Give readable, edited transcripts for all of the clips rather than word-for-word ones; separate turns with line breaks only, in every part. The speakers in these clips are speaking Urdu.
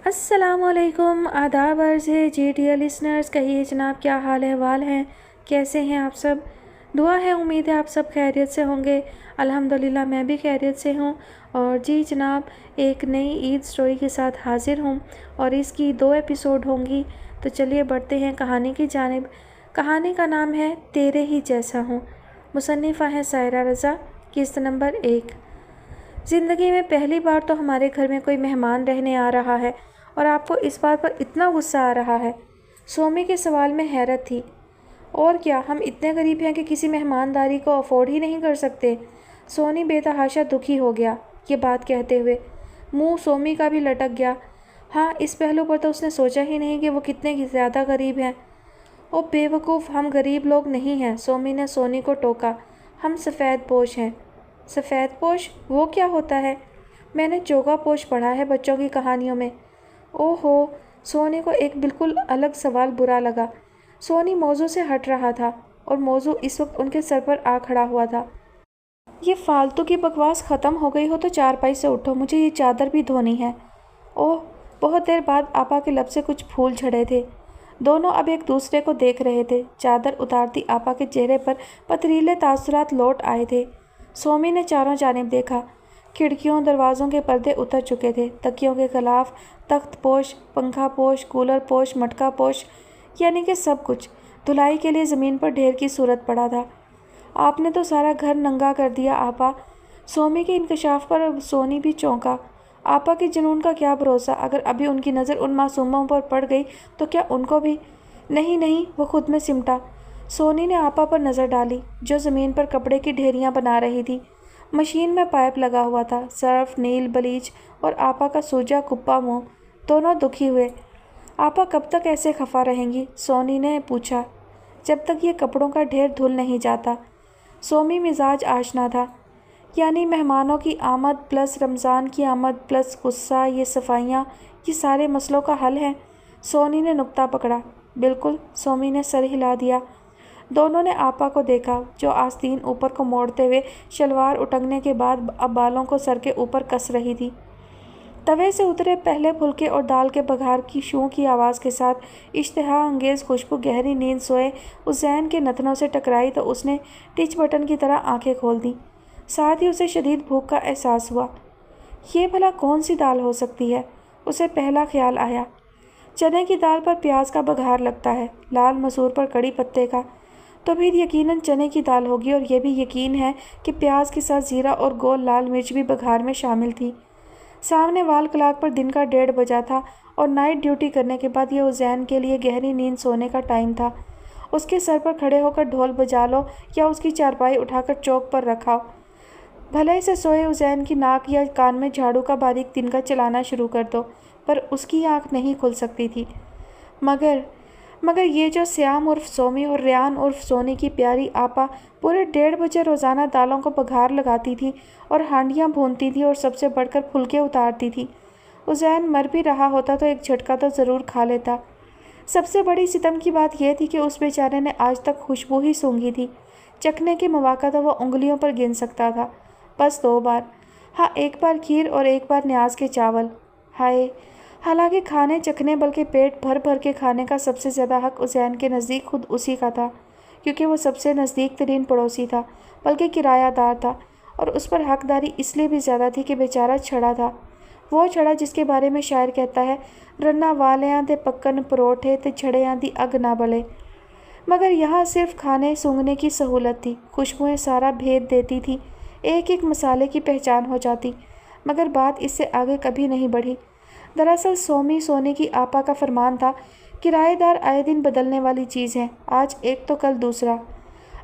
السلام علیکم، آداب عرض ہے جی ڈیئر لسنرز، کہیے جناب کیا حال احوال ہیں، کیسے ہیں آپ سب؟ دعا ہے امید ہے آپ سب خیریت سے ہوں گے۔ الحمدللہ میں بھی خیریت سے ہوں، اور جی جناب ایک نئی عید سٹوری کے ساتھ حاضر ہوں، اور اس کی 2 ایپیسوڈ ہوں گی۔ تو چلیے بڑھتے ہیں کہانی کی جانب۔ کہانی کا نام ہے تیرے ہی جیسا ہوں، مصنفہ ہے سائرہ رضا، قسط نمبر 1۔ زندگی میں پہلی بار تو ہمارے گھر میں کوئی مہمان رہنے آ رہا ہے، اور آپ کو اس بات پر اتنا غصہ آ رہا ہے؟ سومی کے سوال میں حیرت تھی۔ اور کیا ہم اتنے غریب ہیں کہ کسی مہمانداری کو افورڈ ہی نہیں کر سکتے؟ سونی بے تحاشا دکھی ہو گیا یہ بات کہتے ہوئے۔ منہ سومی کا بھی لٹک گیا۔ ہاں، اس پہلو پر تو اس نے سوچا ہی نہیں کہ وہ کتنے زیادہ غریب ہیں۔ او بے وقوف، ہم غریب لوگ نہیں ہیں، سومی نے سونی کو ٹوکا، ہم سفید پوش ہیں۔ سفید پوش؟ وہ کیا ہوتا ہے؟ میں نے چوگا پوش پڑھا ہے بچوں کی کہانیوں میں۔ او ہو، سونی کو ایک بالکل الگ سوال برا لگا۔ سونی موضوع سے ہٹ رہا تھا، اور موضوع اس وقت ان کے سر پر آ کھڑا ہوا تھا۔ یہ فالتو کی بکواس ختم ہو گئی ہو تو چارپائی سے اٹھو، مجھے یہ چادر بھی دھونی ہے۔ اوہ، بہت دیر بعد آپا کے لب سے کچھ پھول جھڑے تھے۔ دونوں اب ایک دوسرے کو دیکھ رہے تھے۔ چادر اتارتی آپا کے چہرے پر پتریلے تاثرات لوٹ آئے تھے۔ سومی نے چاروں جانب دیکھا۔ کھڑکیوں دروازوں کے پردے اتر چکے تھے۔ تکیوں کے غلاف، تخت پوش، پنکھا پوش، کولر پوش، مٹکا پوش، یعنی کہ سب کچھ دھلائی کے لیے زمین پر ڈھیر کی صورت پڑا تھا۔ آپ نے تو سارا گھر ننگا کر دیا آپا۔ سومی کے انکشاف پر سونی بھی چونکا۔ آپا کے جنون کا کیا بھروسہ، اگر ابھی ان کی نظر ان معصوموں پر پڑ گئی تو کیا ان کو بھی؟ نہیں نہیں، وہ خود میں سمٹا۔ سونی نے آپا پر نظر ڈالی، جو زمین پر کپڑے کی ڈھیریاں بنا رہی تھی۔ مشین میں پائپ لگا ہوا تھا، سرف، نیل، بلیچ، اور آپا کا سوجا کپا منہ، دونوں دکھی ہوئے۔ آپا کب تک ایسے خفا رہیں گی؟ سونی نے پوچھا۔ جب تک یہ کپڑوں کا ڈھیر دھل نہیں جاتا۔ سومی مزاج آشنا تھا۔ یعنی مہمانوں کی آمد پلس رمضان کی آمد پلس غصہ، یہ صفائیاں، یہ سارے مسئلوں کا حل ہے؟ سونی نے نکتہ پکڑا۔ بالکل، سومی نے سر ہلا دیا۔ دونوں نے آپا کو دیکھا، جو آستین اوپر کو موڑتے ہوئے شلوار اٹنگنے کے بعد اب بالوں کو سر کے اوپر کس رہی تھی۔ توے سے اترے پہلے پھلکے اور دال کے بگھار کی شوں کی آواز کے ساتھ اشتہا انگیز خوشبو گہری نیند سوئے حسین کے نتنوں سے ٹکرائی تو اس نے ٹچ بٹن کی طرح آنکھیں کھول دیں۔ ساتھ ہی اسے شدید بھوک کا احساس ہوا۔ یہ بھلا کون سی دال ہو سکتی ہے؟ اسے پہلا خیال آیا۔ چنے کی دال پر پیاز کا بگھار لگتا ہے، لال مسور پر کڑی پتے کا، تو پھر یقیناً چنے کی دال ہوگی، اور یہ بھی یقین ہے کہ پیاز کے ساتھ زیرہ اور گول لال مرچ بھی بگھار میں شامل تھی۔ سامنے وال کلاک پر دن کا 1:30 بجا تھا، اور نائٹ ڈیوٹی کرنے کے بعد یہ حسین کے لیے گہری نیند سونے کا ٹائم تھا۔ اس کے سر پر کھڑے ہو کر ڈھول بجا لو، یا اس کی چارپائی اٹھا کر چوک پر رکھاؤ، بھلے سے سوئے حسین کی ناک یا کان میں جھاڑو کا باریک تنکا چلانا شروع کر دو، پر اس کی آنکھ نہیں کھل سکتی تھی۔ مگر یہ جو سیام عرف سومی اور ریان عرف سونی کی پیاری آپا پورے 1:30 بجے روزانہ دالوں کو بگھار لگاتی تھی اور ہانڈیاں بھونتی تھی اور سب سے بڑھ کر پھلکے اتارتی تھی۔ حسین مر بھی رہا ہوتا تو ایک جھٹکا تو ضرور کھا لیتا۔ سب سے بڑی ستم کی بات یہ تھی کہ اس بیچارے نے آج تک خوشبو ہی سونگھی تھی۔ چکھنے کے مواقع تو وہ انگلیوں پر گن سکتا تھا، بس 2 بار۔ ہاں، ایک بار کھیر اور ایک بار نیاز کے چاول۔ ہائے! حالانکہ کھانے چکھنے بلکہ پیٹ بھر بھر کے کھانے کا سب سے زیادہ حق حسین کے نزدیک خود اسی کا تھا، کیونکہ وہ سب سے نزدیک ترین پڑوسی تھا، بلکہ کرایہ دار تھا، اور اس پر حقداری اس لیے بھی زیادہ تھی کہ بیچارہ چھڑا تھا۔ وہ چھڑا جس کے بارے میں شاعر کہتا ہے، رنا والیاں دے پکن پروٹھے تے چھڑیاں دی اگ نہ بلے۔ مگر یہاں صرف کھانے سونگھنے کی سہولت تھی، خوشبوئیں سارا بھید دیتی تھی، ایک ایک مسالے کی پہچان ہو جاتی، مگر بات اس سے آگے کبھی نہیں بڑھی۔ دراصل سونی کی آپا کا فرمان تھا، کرایہ دار آئے دن بدلنے والی چیز ہے، آج ایک تو کل دوسرا۔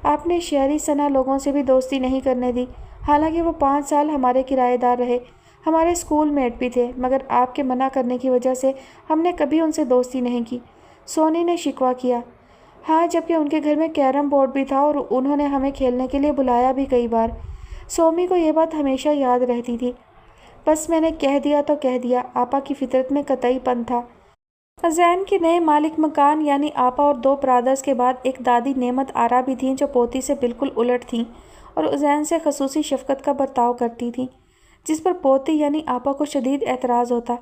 آپ نے شہری سنا لوگوں سے بھی دوستی نہیں کرنے دی، حالانکہ وہ 5 سال ہمارے کرایہ دار رہے، ہمارے اسکول میٹ بھی تھے، مگر آپ کے منع کرنے کی وجہ سے ہم نے کبھی ان سے دوستی نہیں کی۔ سونی نے شکوہ کیا۔ ہاں، جبکہ ان کے گھر میں کیرم بورڈ بھی تھا اور انہوں نے ہمیں کھیلنے کے لیے بلایا بھی کئی بار۔ سومی کو یہ بات ہمیشہ یاد رہتی تھی۔ بس میں نے کہہ دیا تو کہہ دیا، آپا کی فطرت میں قطعی پن تھا۔ حسین کے نئے مالک مکان یعنی آپا اور 2 برادرز کے بعد ایک دادی نعمت آرا بھی تھیں جو پوتی سے بالکل الٹ تھیں اور حسین سے خصوصی شفقت کا برتاؤ کرتی تھیں، جس پر پوتی یعنی آپا کو شدید اعتراض ہوتا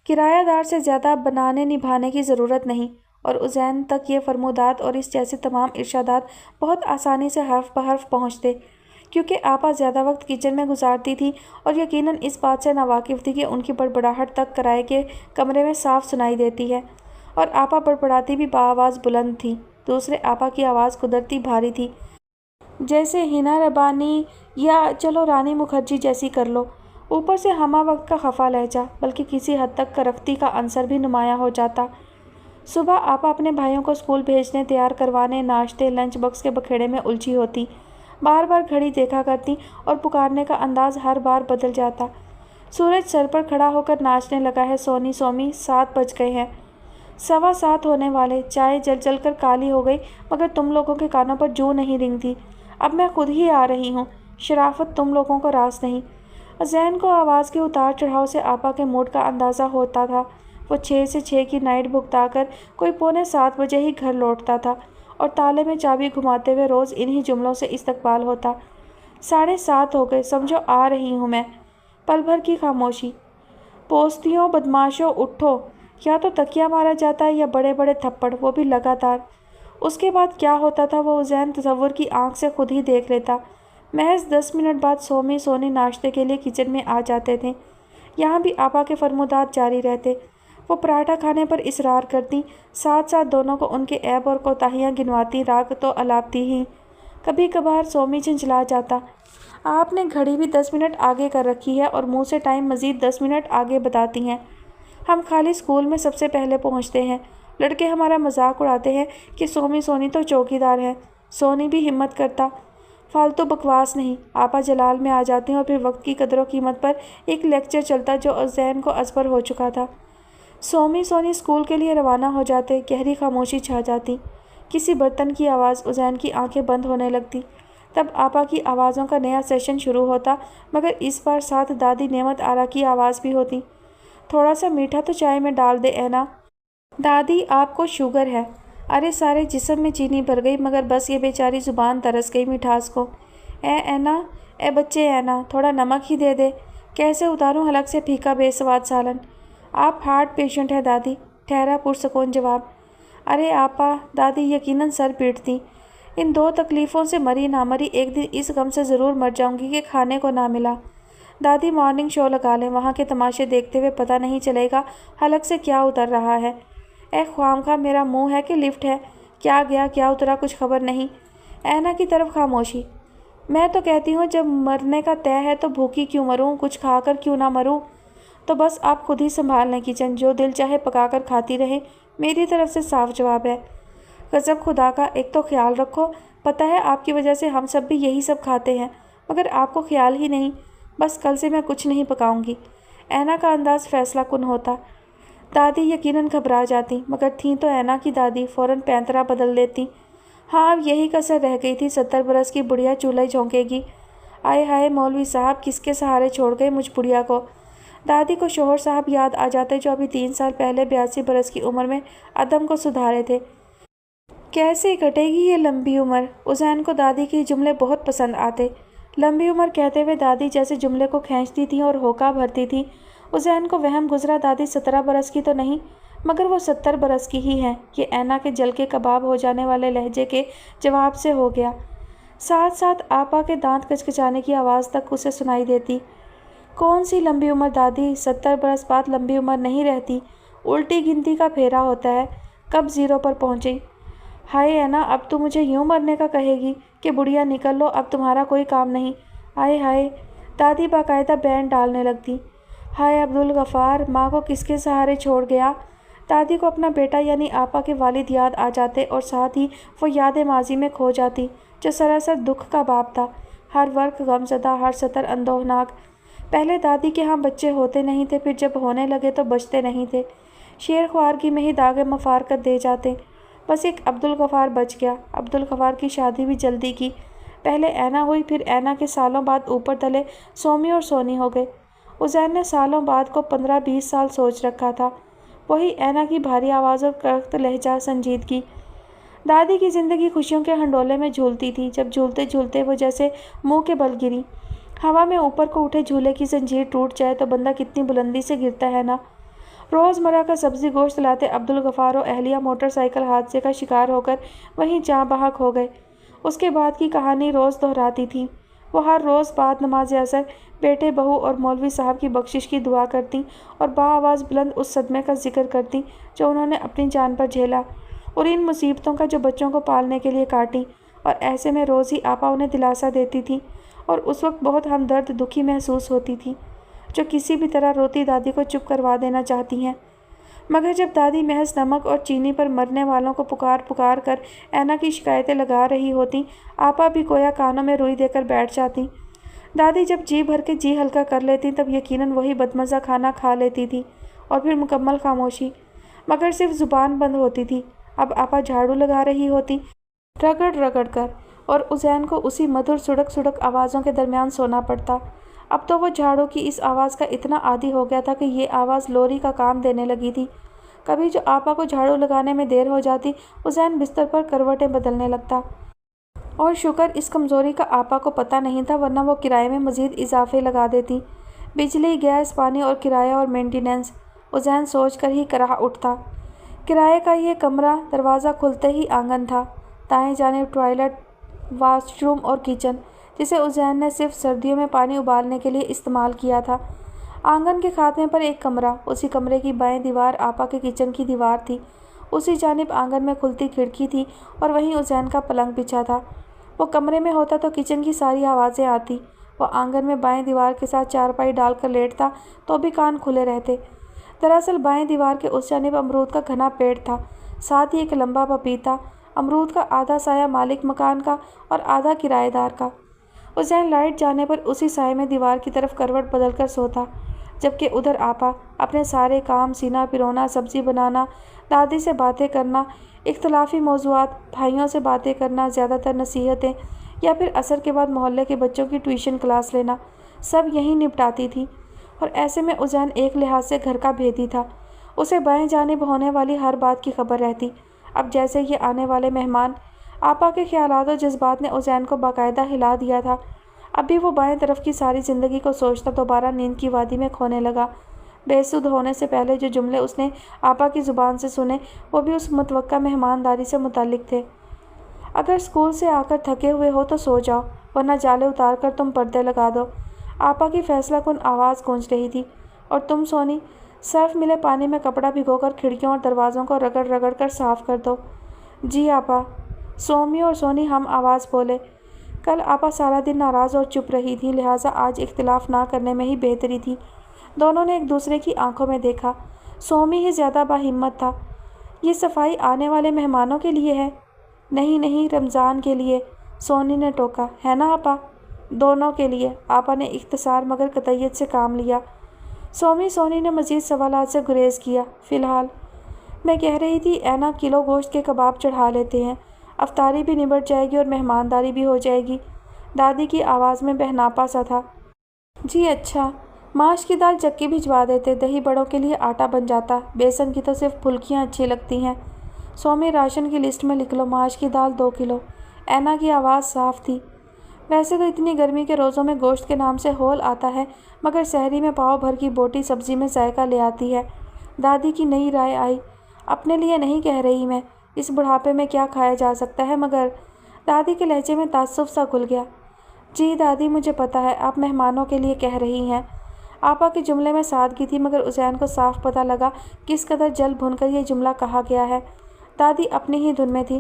کرایہ دار سے زیادہ بنانے نبھانے کی ضرورت نہیں، اور ازین تک یہ فرمودات اور اس جیسے تمام ارشادات بہت آسانی سے حرف بحرف پہنچتے، کیونکہ آپا زیادہ وقت کچن میں گزارتی تھی اور یقیناً اس بات سے ناواقف تھی کہ ان کی بڑبڑاہٹ تک کرائے کے کمرے میں صاف سنائی دیتی ہے، اور آپا بڑبڑاتی بھی بآواز بلند تھی۔ دوسرے آپا کی آواز قدرتی بھاری تھی، جیسے ہینا ربانی یا چلو رانی مکھرجی جیسی کر لو، اوپر سے ہمہ وقت کا خفا لہجہ، بلکہ کسی حد تک کرختی کا عنصر بھی نمایاں ہو جاتا۔ صبح آپا اپنے بھائیوں کو اسکول بھیجنے، تیار کروانے، ناشتے، لنچ باکس کے بکھیڑے میں الجھی ہوتی، بار بار گھڑی دیکھا کرتی اور پکارنے کا انداز ہر بار بدل جاتا۔ سورج سر پر کھڑا ہو کر ناچنے لگا ہے، سونی سومی 7 بج گئے ہیں، 7:15 ہونے والے، چائے جل جل کر کالی ہو گئی، مگر تم لوگوں کے کانوں پر جوں نہیں رینگتی، اب میں خود ہی آ رہی ہوں، شرافت تم لوگوں کو راس نہیں۔ ازین کو آواز کے اتار چڑھاؤ سے آپا کے موڈ کا اندازہ ہوتا تھا۔ وہ 6 سے 6 کی نائٹ بھگتا کر کوئی 6:45 بجے ہی گھر لوٹتا تھا، اور تالے میں چابی گھماتے ہوئے روز انہی جملوں سے استقبال ہوتا، 7:30 ہو گئے، سمجھو آ رہی ہوں میں۔ پل بھر کی خاموشی۔ پوستیوں، بدماشوں، اٹھو! یا تو تکیہ مارا جاتا یا بڑے بڑے تھپڑ، وہ بھی لگاتار۔ اس کے بعد کیا ہوتا تھا وہ ازین تصور کی آنکھ سے خود ہی دیکھ لیتا۔ محض 10 منٹ بعد سومی سونی ناشتے کے لیے کچن میں آ جاتے تھے۔ یہاں بھی آپا کے فرمودات جاری رہتے۔ وہ پراٹھا کھانے پر اصرار کرتی، ساتھ ساتھ دونوں کو ان کے عیب اور کوتاہیاں گنواتی، راگ تو الاپتی ہی۔ کبھی کبھار سومی جھنجھلا جاتا، آپ نے گھڑی بھی 10 منٹ آگے کر رکھی ہے اور منہ سے ٹائم مزید 10 منٹ آگے بتاتی ہیں۔ ہم خالی اسکول میں سب سے پہلے پہنچتے ہیں۔ لڑکے ہمارا مذاق اڑاتے ہیں کہ سونی تو چوکیدار ہے۔ سونی بھی ہمت کرتا، فالتو بکواس نہیں۔ آپا جلال میں آ جاتی ہیں اور پھر وقت کی قدر و قیمت پر ایک لیکچر چلتا جو ازین کو ازبر ہو چکا تھا۔ سونی اسکول کے لیے روانہ ہو جاتے، گہری خاموشی چھا جاتی، کسی برتن کی آواز، ازین کی آنکھیں بند ہونے لگتی۔ تب آپا کی آوازوں کا نیا سیشن شروع ہوتا، مگر اس بار ساتھ دادی نعمت آرا کی آواز بھی ہوتی۔ تھوڑا سا میٹھا تو چائے میں ڈال دے اینا۔ دادی آپ کو شوگر ہے؟ ارے سارے جسم میں چینی بھر گئی، مگر بس یہ بیچاری زبان ترس گئی مٹھاس کو۔ اے اینا، اے بچے اینا، تھوڑا نمک ہی دے دے۔ کیسے اتاروں حلق سے پھیکا بے سواد سالن؟ آپ ہارٹ پیشنٹ ہیں دادی، ٹھہرا پرسکون جواب۔ ارے آپا، دادی یقیناً سر پیٹتی۔ ان 2 تکلیفوں سے مری نہ مری، ایک دن اس غم سے ضرور مر جاؤں گی کہ کھانے کو نہ ملا۔ دادی مارننگ شو لگا لیں، وہاں کے تماشے دیکھتے ہوئے پتہ نہیں چلے گا حلق سے کیا اتر رہا ہے۔ اے خواہ میرا منہ ہے کہ لفٹ ہے؟ کیا گیا کیا اترا کچھ خبر نہیں۔ اینا کی طرف خاموشی۔ میں تو کہتی ہوں جب مرنے کا طے ہے تو بھوکی کیوں مروں، کچھ کھا کر کیوں نہ مروں؟ تو بس آپ خود ہی سنبھال لیں کچن، جو دل چاہے پکا کر کھاتی رہیں، میری طرف سے صاف جواب ہے۔ غضب خدا کا، ایک تو خیال رکھو، پتہ ہے آپ کی وجہ سے ہم سب بھی یہی سب کھاتے ہیں، مگر آپ کو خیال ہی نہیں۔ بس کل سے میں کچھ نہیں پکاؤں گی۔ اینا کا انداز فیصلہ کن ہوتا۔ دادی یقیناً گھبرا جاتی، مگر تھیں تو اینا کی دادی، فوراً پینترا بدل دیتی۔ ہاں اب یہی کسر رہ گئی تھی، 70 برس کی بڑھیا چولہا جھونکے گی۔ آئے ہائے مولوی صاحب، کس کے سہارے چھوڑ گئے مجھ بڑھیا کو؟ دادی کو شوہر صاحب یاد آ جاتے جو ابھی 3 سال پہلے 82 برس کی عمر میں عدم کو سدھارے تھے۔ کیسے کٹے گی یہ لمبی عمر؟ ازین کو دادی کے جملے بہت پسند آتے۔ لمبی عمر کہتے ہوئے دادی جیسے جملے کو کھینچتی تھیں اور ہوکا بھرتی تھیں۔ ازین کو وہم گزرا دادی 17 برس کی تو نہیں، مگر وہ 70 برس کی ہی ہیں۔ یہ اینا کے جل کے کباب ہو جانے والے لہجے کے جواب سے ہو گیا۔ ساتھ ساتھ آپا کے دانت کچکچانے کی آواز تک اسے سنائی دیتی۔ کون سی لمبی عمر دادی؟ 70 برس بعد لمبی عمر نہیں رہتی، الٹی گنتی کا پھیرا ہوتا ہے۔ کب 0 پر پہنچی؟ ہائے اینا، اب تو مجھے یوں مرنے کا کہے گی کہ بڑھیا نکل لو، اب تمہارا کوئی کام نہیں۔ ہائے ہائے، دادی باقاعدہ بینڈ ڈالنے لگتی۔ ہائے عبدالغفار، ماں کو کس کے سہارے چھوڑ گیا؟ دادی کو اپنا بیٹا یعنی آپا کے والد یاد آ جاتے اور ساتھ ہی وہ یاد ماضی میں کھو جاتی جو سراسر دکھ کا باپ تھا، ہر ورق غم زدہ، ہر سطر اندوہناک۔ پہلے دادی کے ہاں بچے ہوتے نہیں تھے، پھر جب ہونے لگے تو بچتے نہیں تھے، شیر خوارگی میں ہی داغ مفارقت دے جاتے۔ بس ایک عبدالغفار بچ گیا۔ عبدالغفار کی شادی بھی جلدی کی، پہلے اینا ہوئی، پھر اینا کے سالوں بعد اوپر تلے سومی اور سونی ہو گئے۔ ازین نے سالوں بعد کو 15-20 سال سوچ رکھا تھا۔ وہی اینا کی بھاری آواز اور کرخت لہجہ، سنجیدگی۔ دادی کی زندگی خوشیوں کے ہنڈولے میں جھولتی تھی، جب جھولتے جھولتے وہ جیسے منہ کے بل گری۔ ہوا میں اوپر کو اٹھے جھولے کی زنجیر ٹوٹ جائے تو بندہ کتنی بلندی سے گرتا ہے نا، روزمرہ کا سبزی گوشت لاتے عبدالغفار و اہلیہ موٹر سائیکل حادثے کا شکار ہو کر وہیں جاں بحق ہو گئے۔ اس کے بعد کی کہانی روز دہراتی تھیں۔ وہ ہر روز بعد نماز عصر بیٹے، بہو اور مولوی صاحب کی بخشش کی دعا کرتیں اور بآواز بلند اس صدمے کا ذکر کرتیں جو انہوں نے اپنی جان پر جھیلا، اور ان مصیبتوں کا جو بچوں کو پالنے کے لیے کاٹیں، اور ایسے میں روز ہی آپا انہیں دلاسا دیتی تھی اور اس وقت بہت ہمدرد دکھی محسوس ہوتی تھی، جو کسی بھی طرح روتی دادی کو چپ کروا دینا چاہتی ہیں۔ مگر جب دادی محض نمک اور چینی پر مرنے والوں کو پکار پکار کر اینا کی شکایتیں لگا رہی ہوتیں، آپا بھی گویا کانوں میں روئی دے کر بیٹھ جاتیں۔ دادی جب جی بھر کے جی ہلکا کر لیتیں تب یقیناً وہی بدمزہ کھانا کھا لیتی تھی اور پھر مکمل خاموشی، مگر صرف زبان بند ہوتی تھی۔ اب آپا جھاڑو لگا رہی ہوتی، رگڑ رگڑ کر، اور عزین کو اسی مدھر سڑک سڑک آوازوں کے درمیان سونا پڑتا۔ اب تو وہ جھاڑو کی اس آواز کا اتنا عادی ہو گیا تھا کہ یہ آواز لوری کا کام دینے لگی تھی۔ کبھی جو آپا کو جھاڑو لگانے میں دیر ہو جاتی، عزین بستر پر کروٹیں بدلنے لگتا، اور شکر اس کمزوری کا آپا کو پتہ نہیں تھا، ورنہ وہ کرائے میں مزید اضافے لگا دیتی، بجلی، گیس، پانی اور کرایہ اور مینٹیننس۔ عزین سوچ کر ہی کراہ اٹھتا۔ کرائے کا یہ کمرہ دروازہ کھلتے ہی آنگن تھا، دائیں جانب ٹوائلٹ، واش روم اور کچن، جسے عزین نے صرف سردیوں میں پانی ابالنے کے لیے استعمال کیا تھا۔ آنگن کے خاتمے پر ایک کمرہ، اسی کمرے کی بائیں دیوار آپا کے کچن کی دیوار تھی، اسی جانب آنگن میں کھلتی کھڑکی تھی اور وہیں عزین کا پلنگ بچھا تھا۔ وہ کمرے میں ہوتا تو کچن کی ساری آوازیں آتی، وہ آنگن میں بائیں دیوار کے ساتھ چارپائی ڈال کر لیٹتا تو بھی کان کھلے رہتے۔ دراصل بائیں دیوار کے اس جانب امرود کا گھنا پیڑ تھا، ساتھ ہی ایک لمبا پپیتا، امرود کا آدھا سایہ مالک مکان کا اور آدھا کرایہ دار کا۔ عزین لائٹ جانے پر اسی سائے میں دیوار کی طرف کروٹ بدل کر سوتا، جبکہ ادھر آپا اپنے سارے کام، سینہ پرونا، سبزی بنانا، دادی سے باتیں کرنا، اختلافی موضوعات، بھائیوں سے باتیں کرنا، زیادہ تر نصیحتیں، یا پھر عصر کے بعد محلے کے بچوں کی ٹیوشن کلاس لینا، سب یہیں نپٹاتی تھی۔ اور ایسے میں عزین ایک لحاظ سے گھر کا بھیتی تھا، اسے بائیں جانب ہونے والی ہر بات کی خبر رہتی۔ اب جیسے یہ آنے والے مہمان، آپا کے خیالات و جذبات نے عزین کو باقاعدہ ہلا دیا تھا۔ اب بھی وہ بائیں طرف کی ساری زندگی کو سوچتا دوبارہ نیند کی وادی میں کھونے لگا۔ بے سود ہونے سے پہلے جو جملے اس نے آپا کی زبان سے سنے، وہ بھی اس متوقع مہمانداری سے متعلق تھے۔ اگر اسکول سے آ کر تھکے ہوئے ہو تو سو جاؤ، ورنہ جالے اتار کر تم پردے لگا دو۔ آپا کی فیصلہ کن آواز گونج رہی تھی۔ اور تم سونی، صرف ملے پانی میں کپڑا بھگو کر کھڑکیوں اور دروازوں کو رگڑ رگڑ کر صاف کر دو۔ جی آپا، سومی اور سونی ہم آواز بولے۔ کل آپا سارا دن ناراض اور چپ رہی تھیں، لہٰذا آج اختلاف نہ کرنے میں ہی بہتری تھی۔ دونوں نے ایک دوسرے کی آنکھوں میں دیکھا۔ سومی ہی زیادہ باہمت تھا۔ یہ صفائی آنے والے مہمانوں کے لیے ہے؟ نہیں نہیں، رمضان کے لیے، سونی نے ٹوکا۔ ہے نا آپا؟ دونوں کے لیے، آپا نے اختصار مگر قطعیت سے کام لیا۔ سونی نے مزید سوالات سے گریز کیا۔ فی الحال میں کہہ رہی تھی اینا کلو گوشت کے کباب چڑھا لیتے ہیں، افطاری بھی نبٹ جائے گی اور مہمانداری بھی ہو جائے گی۔ دادی کی آواز میں بہناپا سا تھا۔ جی اچھا، ماش کی دال چکی بھجوا دیتے، دہی بڑوں کے لیے آٹا بن جاتا، بیسن کی تو صرف پھلکیاں اچھی لگتی ہیں۔ سومی راشن کی لسٹ میں لکھ لو، ماش کی دال 2 کلو۔ اینا کی آواز صاف تھی۔ ویسے تو اتنی گرمی کے روزوں میں گوشت کے نام سے ہول آتا ہے، مگر سحری میں پاؤ بھر کی بوٹی سبزی میں ذائقہ لے آتی ہے۔ دادی کی نئی رائے آئی۔ اپنے لیے نہیں کہہ رہی میں، اس بڑھاپے میں کیا کھایا جا سکتا ہے، مگر دادی کے لہجے میں تعصب سا گھل گیا۔ جی دادی، مجھے پتہ ہے آپ مہمانوں کے لیے کہہ رہی ہیں۔ آپا کے جملے میں سادگی تھی، مگر عزین کو صاف پتہ لگا کس قدر جل بھن کر یہ جملہ کہا گیا ہے۔ دادی اپنی ہی دھن میں تھی۔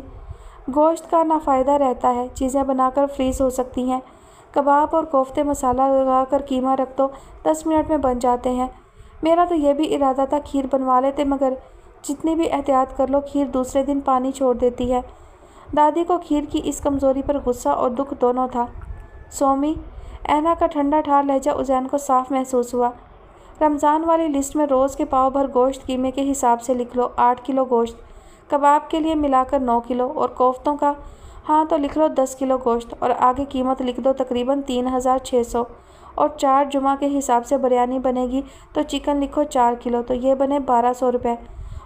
گوشت کا نافائدہ رہتا ہے، چیزیں بنا کر فریز ہو سکتی ہیں۔ کباب اور کوفتے مسالہ لگا کر قیمہ رکھ دو، 10 منٹ میں بن جاتے ہیں۔ میرا تو یہ بھی ارادہ تھا کھیر بنوا لیتے، مگر جتنی بھی احتیاط کر لو کھیر دوسرے دن پانی چھوڑ دیتی ہے۔ دادی کو کھیر کی اس کمزوری پر غصہ اور دکھ دونوں تھا۔ سومی، اینا کا ٹھنڈا ٹھار لہجہ عزین کو صاف محسوس ہوا۔ رمضان والی لسٹ میں روز کے پاؤ بھر گوشت قیمے کے حساب سے لکھ لو 8 کلو گوشت، کباب کے لیے ملا کر 9 کلو، اور کوفتوں کا ہاں تو لکھ لو 10 کلو گوشت، اور آگے قیمت لکھ دو تقریباً 3600، اور 4 جمعہ کے حساب سے بریانی بنے گی تو چکن لکھو 4 کلو، تو یہ بنے 1200 روپے۔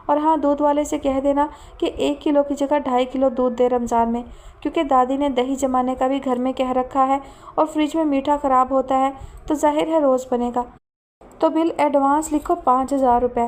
اور ہاں، دودھ والے سے کہہ دینا کہ 1 کلو کی جگہ 2.5 کلو دودھ دے رمضان میں، کیونکہ دادی نے دہی جمانے کا بھی گھر میں کہہ رکھا ہے، اور فریج میں میٹھا خراب ہوتا ہے تو ظاہر ہے روز بنے گا۔ تو بل ایڈوانس لکھو 5000 روپے۔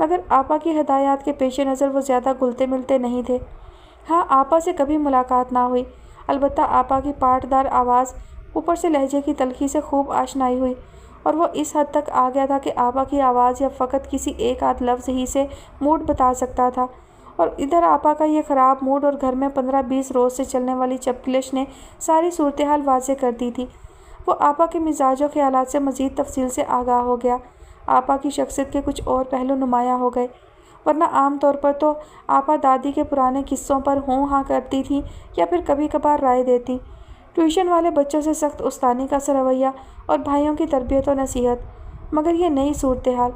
مگر آپا کی ہدایات کے پیش نظر وہ زیادہ گھلتے ملتے نہیں تھے۔ ہاں، آپا سے کبھی ملاقات نہ ہوئی، البتہ آپا کی پاٹدار آواز اوپر سے لہجے کی تلخی سے خوب آشنائی ہوئی، اور وہ اس حد تک آ گیا تھا کہ آپا کی آواز یا فقط کسی ایک آدھ لفظ ہی سے موڈ بتا سکتا تھا، اور ادھر آپا کا یہ خراب موڈ اور گھر میں 15-20 روز سے چلنے والی چپکلش نے ساری صورتحال واضح کر دی تھی۔ وہ آپا کے مزاج و خیالات سے مزید تفصیل سے آگاہ ہو گیا۔ آپا کی شخصیت کے کچھ اور پہلو نمایاں ہو گئے، ورنہ عام طور پر تو آپا دادی کے پرانے قصوں پر ہوں ہاں کرتی تھی یا پھر کبھی کبھار رائے دیتی۔ ٹیوشن والے بچوں سے سخت استانی کا رویہ اور بھائیوں کی تربیت و نصیحت، مگر یہ نئی صورتحال۔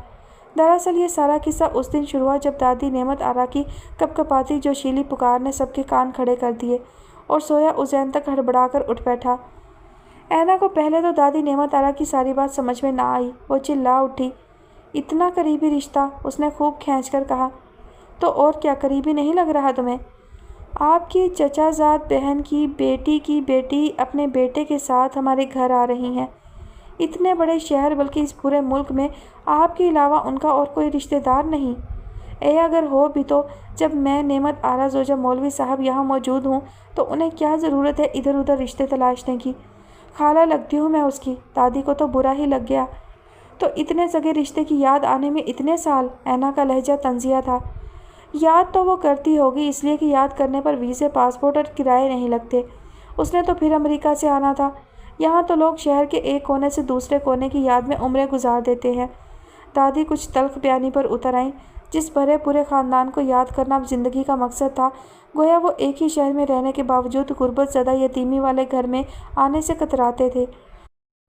دراصل یہ سارا قصہ اس دن شروع ہوا جب دادی نعمت آرا کی کپکپاتی جوشیلی پکار نے سب کے کان کھڑے کر دیے، اور سویا ازین تک ہڑبڑا کر اٹھ بیٹھا۔ اینا کو پہلے تو دادی نعمت آرا کی ساری بات سمجھ میں نہ آئی، وہ چلا اٹھی۔ اتنا قریبی رشتہ، اس نے خوب کھینچ کر کہا۔ تو اور کیا قریبی نہیں لگ رہا تمہیں؟ آپ کی چچا زاد بہن کی بیٹی اپنے بیٹے کے ساتھ ہمارے گھر آ رہی ہیں۔ اتنے بڑے شہر بلکہ اس پورے ملک میں آپ کے علاوہ ان کا اور کوئی رشتہ دار نہیں۔ اگر ہو بھی تو جب میں نعمت آرا زوجہ مولوی صاحب یہاں موجود ہوں تو انہیں کیا ضرورت ہے ادھر ادھر رشتے تلاشنے کی؟ خالہ لگتی ہوں میں اس کی۔ دادی کو تو برا ہی لگ گیا۔ تو اتنے سگے رشتے کی یاد آنے میں اتنے سال؟ اینا کا لہجہ طنزیہ تھا۔ یاد تو وہ کرتی ہوگی، اس لیے کہ یاد کرنے پر ویزے، پاسپورٹ اور کرائے نہیں لگتے۔ اس نے تو پھر امریکہ سے آنا تھا۔ یہاں تو لوگ شہر کے ایک کونے سے دوسرے کونے کی یاد میں عمریں گزار دیتے ہیں۔ دادی کچھ تلخ بیانی پر اتر آئیں۔ جس بھرے پورے خاندان کو یاد کرنا اب زندگی کا مقصد تھا، گویا وہ ایک ہی شہر میں رہنے کے باوجود غربت زدہ یتیمی والے گھر میں آنے سے کتراتے تھے۔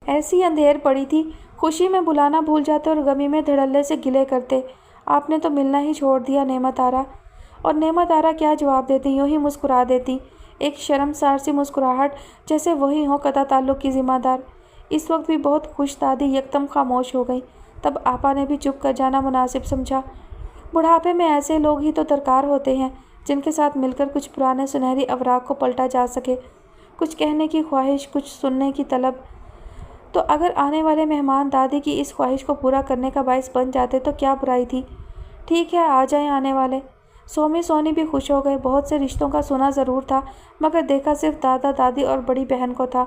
ایسی اندھیر پڑی تھی، خوشی میں بلانا بھول جاتے اور غمی میں دھڑلے سے گلے کرتے۔ آپ نے تو ملنا ہی چھوڑ دیا نعمت آرا۔ اور نعمت آرا کیا جواب دیتی، یوں ہی مسکرا دیتی، ایک شرمسار سی مسکراہٹ، جیسے وہی ہوں قطع تعلق کی ذمہ دار۔ اس وقت بھی بہت خوش دادی یکدم خاموش ہو گئی۔ تب آپا نے بھی چپ کر جانا مناسب سمجھا۔ بڑھاپے میں ایسے لوگ ہی تو درکار ہوتے ہیں جن کے ساتھ مل کر کچھ پرانے سنہری اوراق کو پلٹا جا سکے، کچھ کہنے کی خواہش، کچھ سننے کی طلب۔ تو اگر آنے والے مہمان دادی کی اس خواہش کو پورا کرنے کا باعث بن جاتے تو کیا برائی تھی؟ ٹھیک ہے، آ جائیں آنے والے۔ سومی سونی بھی خوش ہو گئے۔ بہت سے رشتوں کا سنا ضرور تھا، مگر دیکھا صرف دادا دادی اور بڑی بہن کو تھا،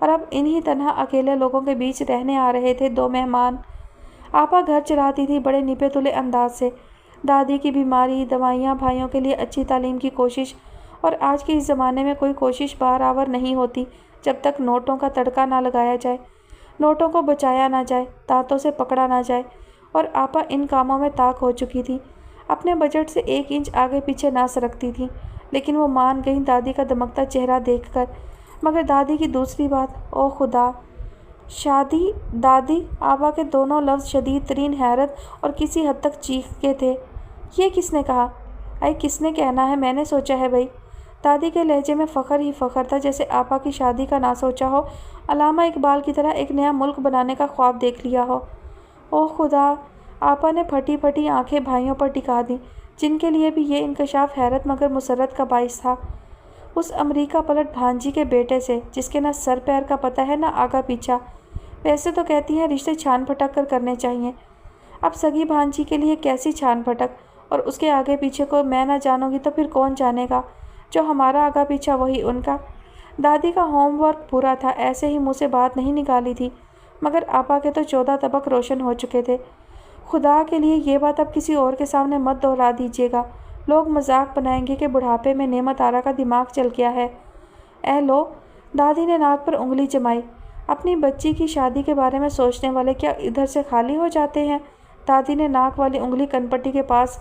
اور اب انہی تنہا اکیلے لوگوں کے بیچ رہنے آ رہے تھے دو مہمان۔ آپا گھر چلاتی تھی بڑے نپے تلے انداز سے۔ دادی کی بیماری، دوائیاں، بھائیوں کے لیے اچھی تعلیم کی کوشش، اور آج کے اس زمانے میں کوئی کوشش بار آور نہیں ہوتی جب تک نوٹوں کا تڑکا نہ لگایا جائے، نوٹوں کو بچایا نہ جائے، دانتوں سے پکڑا نہ جائے، اور آپا ان کاموں میں طاق ہو چکی تھی۔ اپنے بجٹ سے 1 انچ آگے پیچھے نہ سرکتی تھی، لیکن وہ مان گئیں دادی کا دمکتا چہرہ دیکھ کر۔ مگر دادی کی دوسری بات، او خدا! شادی؟ دادی! آپا کے دونوں لفظ شدید ترین حیرت اور کسی حد تک چیخ کے تھے۔ یہ کس نے کہا؟ اے کس نے کہنا ہے، میں نے سوچا ہے بھائی۔ دادی کے لہجے میں فخر ہی فخر تھا، جیسے آپا کی شادی کا نہ سوچا ہو، علامہ اقبال کی طرح ایک نیا ملک بنانے کا خواب دیکھ لیا ہو۔ او خدا! آپا نے پھٹی پھٹی آنکھیں بھائیوں پر ٹکا دیں، جن کے لیے بھی یہ انکشاف حیرت مگر مسرت کا باعث تھا۔ اس امریکہ پلٹ بھانجی کے بیٹے سے، جس کے نہ سر پیر کا پتہ ہے نہ آگا پیچھا۔ ویسے تو کہتی ہیں رشتے چھان پھٹک کر کرنے چاہیے۔ اب سگی بھانجی کے لیے کیسی چھان پھٹک، اور اس کے آگے پیچھے کو میں نہ جانوں گی تو پھر کون جانے گا؟ جو ہمارا آگا پیچھا وہی ان کا۔ دادی کا ہوم ورک پورا تھا، ایسے ہی منہ سے بات نہیں نکالی تھی، مگر آپا کے تو 14 طبق روشن ہو چکے تھے۔ خدا کے لیے یہ بات اب کسی اور کے سامنے مت دہرا دیجیے گا، لوگ مذاق بنائیں گے کہ بڑھاپے میں نعمت آرا کا دماغ چل گیا ہے۔ اے لو! دادی نے ناک پر انگلی جمائی۔ اپنی بچی کی شادی کے بارے میں سوچنے والے کیا ادھر سے خالی ہو جاتے ہیں؟ دادی نے ناک والی انگلی کنپٹی کے پاس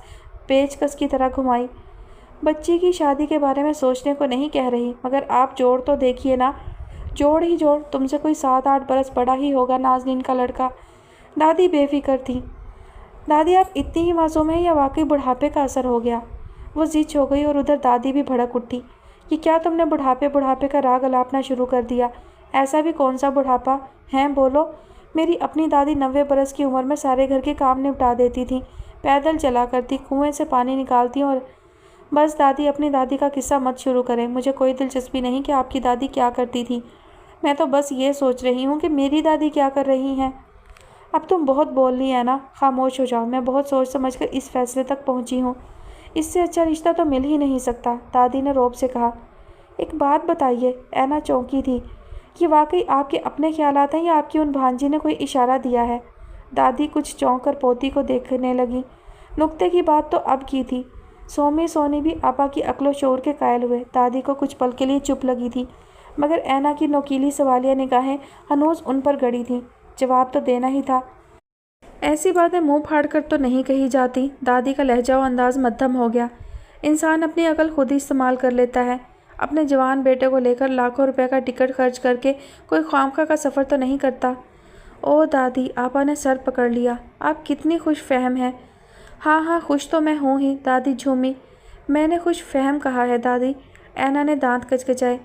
پیچ کس کی طرح گھمائی۔ بچی کی شادی کے بارے میں سوچنے کو نہیں کہہ رہی، مگر آپ جوڑ تو دیکھیے نا۔ جوڑ ہی جوڑ، تم سے کوئی 7-8 برس بڑا ہی ہوگا نازنین کا لڑکا۔ دادی بے فکر تھیں۔ دادی آپ اتنی ہی معصوم ہیں یا واقعی بڑھاپے کا اثر ہو گیا؟ وہ زچ ہو گئی، اور ادھر دادی بھی بھڑک اٹھی۔ یہ کیا تم نے بڑھاپے کا راگ الاپنا شروع کر دیا؟ ایسا بھی کون سا بڑھاپا ہیں، بولو؟ میری اپنی دادی 90 برس کی عمر میں سارے گھر کے کام نپٹا دیتی تھیں، پیدل چلا کرتی، کنویں سے پانی نکالتی، اور بس دادی اپنی دادی کا قصہ مت شروع کریں، مجھے کوئی دلچسپی نہیں کہ آپ کی دادی کیا کرتی تھی، میں تو بس یہ سوچ رہی ہوں کہ میری دادی کیا کر رہی ہیں۔ اب تم بہت بول رہی ہے نا، خاموش ہو جاؤ، میں بہت سوچ سمجھ کر اس فیصلے تک پہنچی ہوں، اس سے اچھا رشتہ تو مل ہی نہیں سکتا، دادی نے روب سے کہا۔ ایک بات بتائیے، اینا چونکی تھی، یہ واقعی آپ کے اپنے خیالات ہیں یا آپ کی ان بھانجی نے کوئی اشارہ دیا ہے؟ دادی کچھ چونک کر پوتی کو دیکھنے لگی۔ نکتے کی بات تو اب کی تھی۔ سونی بھی آپا کی عقل و شعور کے قائل ہوئے۔ دادی کو کچھ پل کے لیے چپ لگی تھی، مگر اینا کی نوکیلی سوالیہ نگاہیں ہنوز ان پر گڑی تھیں۔ جواب تو دینا ہی تھا۔ ایسی باتیں منہ پھاڑ کر تو نہیں کہی جاتی۔ دادی کا لہجہ و انداز مدھم ہو گیا۔ انسان اپنی عقل خود ہی استعمال کر لیتا ہے۔ اپنے جوان بیٹے کو لے کر لاکھوں روپے کا ٹکٹ خرچ کر کے کوئی خوامخواہ کا سفر تو نہیں کرتا۔ او دادی، آپا نے سر پکڑ لیا، آپ کتنی خوش فہم ہیں۔ ہاں خوش تو میں ہوں ہی، دادی جھومی۔ میں نے خوش فہم کہا ہے دادی، اینا نے دانت کچکچائے۔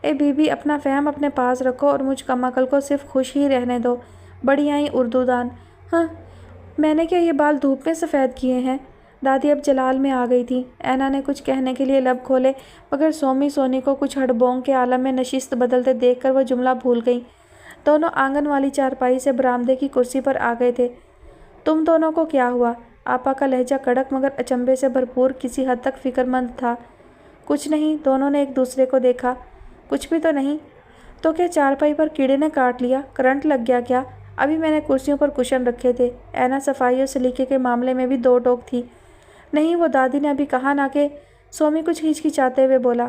اے بی بی، اپنا فہم اپنے پاس رکھو اور مجھ کم عقل کو صرف خوش ہی رہنے دو۔ بڑی آئیں اردو دان۔ ہاں، میں نے کیا یہ بال دھوپ میں سفید کیے ہیں؟ دادی اب جلال میں آ گئی تھی۔ اینا نے کچھ کہنے کے لیے لب کھولے، مگر سونی کو کچھ ہڑبونگ کے عالم میں نشست بدلتے دیکھ کر وہ جملہ بھول گئی۔ دونوں آنگن والی چارپائی سے برآمدے کی کرسی پر آ گئے تھے۔ تم دونوں کو کیا ہوا؟ آپا کا لہجہ کڑک مگر اچنبھے سے بھرپور کسی حد تک فکر مند تھا۔ کچھ نہیں، دونوں نے ایک دوسرے کو دیکھا۔ کچھ بھی تو نہیں۔ تو کیا چارپائی پر کیڑے نے کاٹ لیا؟ کرنٹ لگ گیا کیا؟ ابھی میں نے کرسیوں پر کشن رکھے تھے۔ اینا صفائی اور سلیقے کے معاملے میں بھی دو ٹوک تھی۔ نہیں، وہ دادی نے ابھی کہا نا کہ… سومی کچھ ہچکچاتے ہوئے بولا۔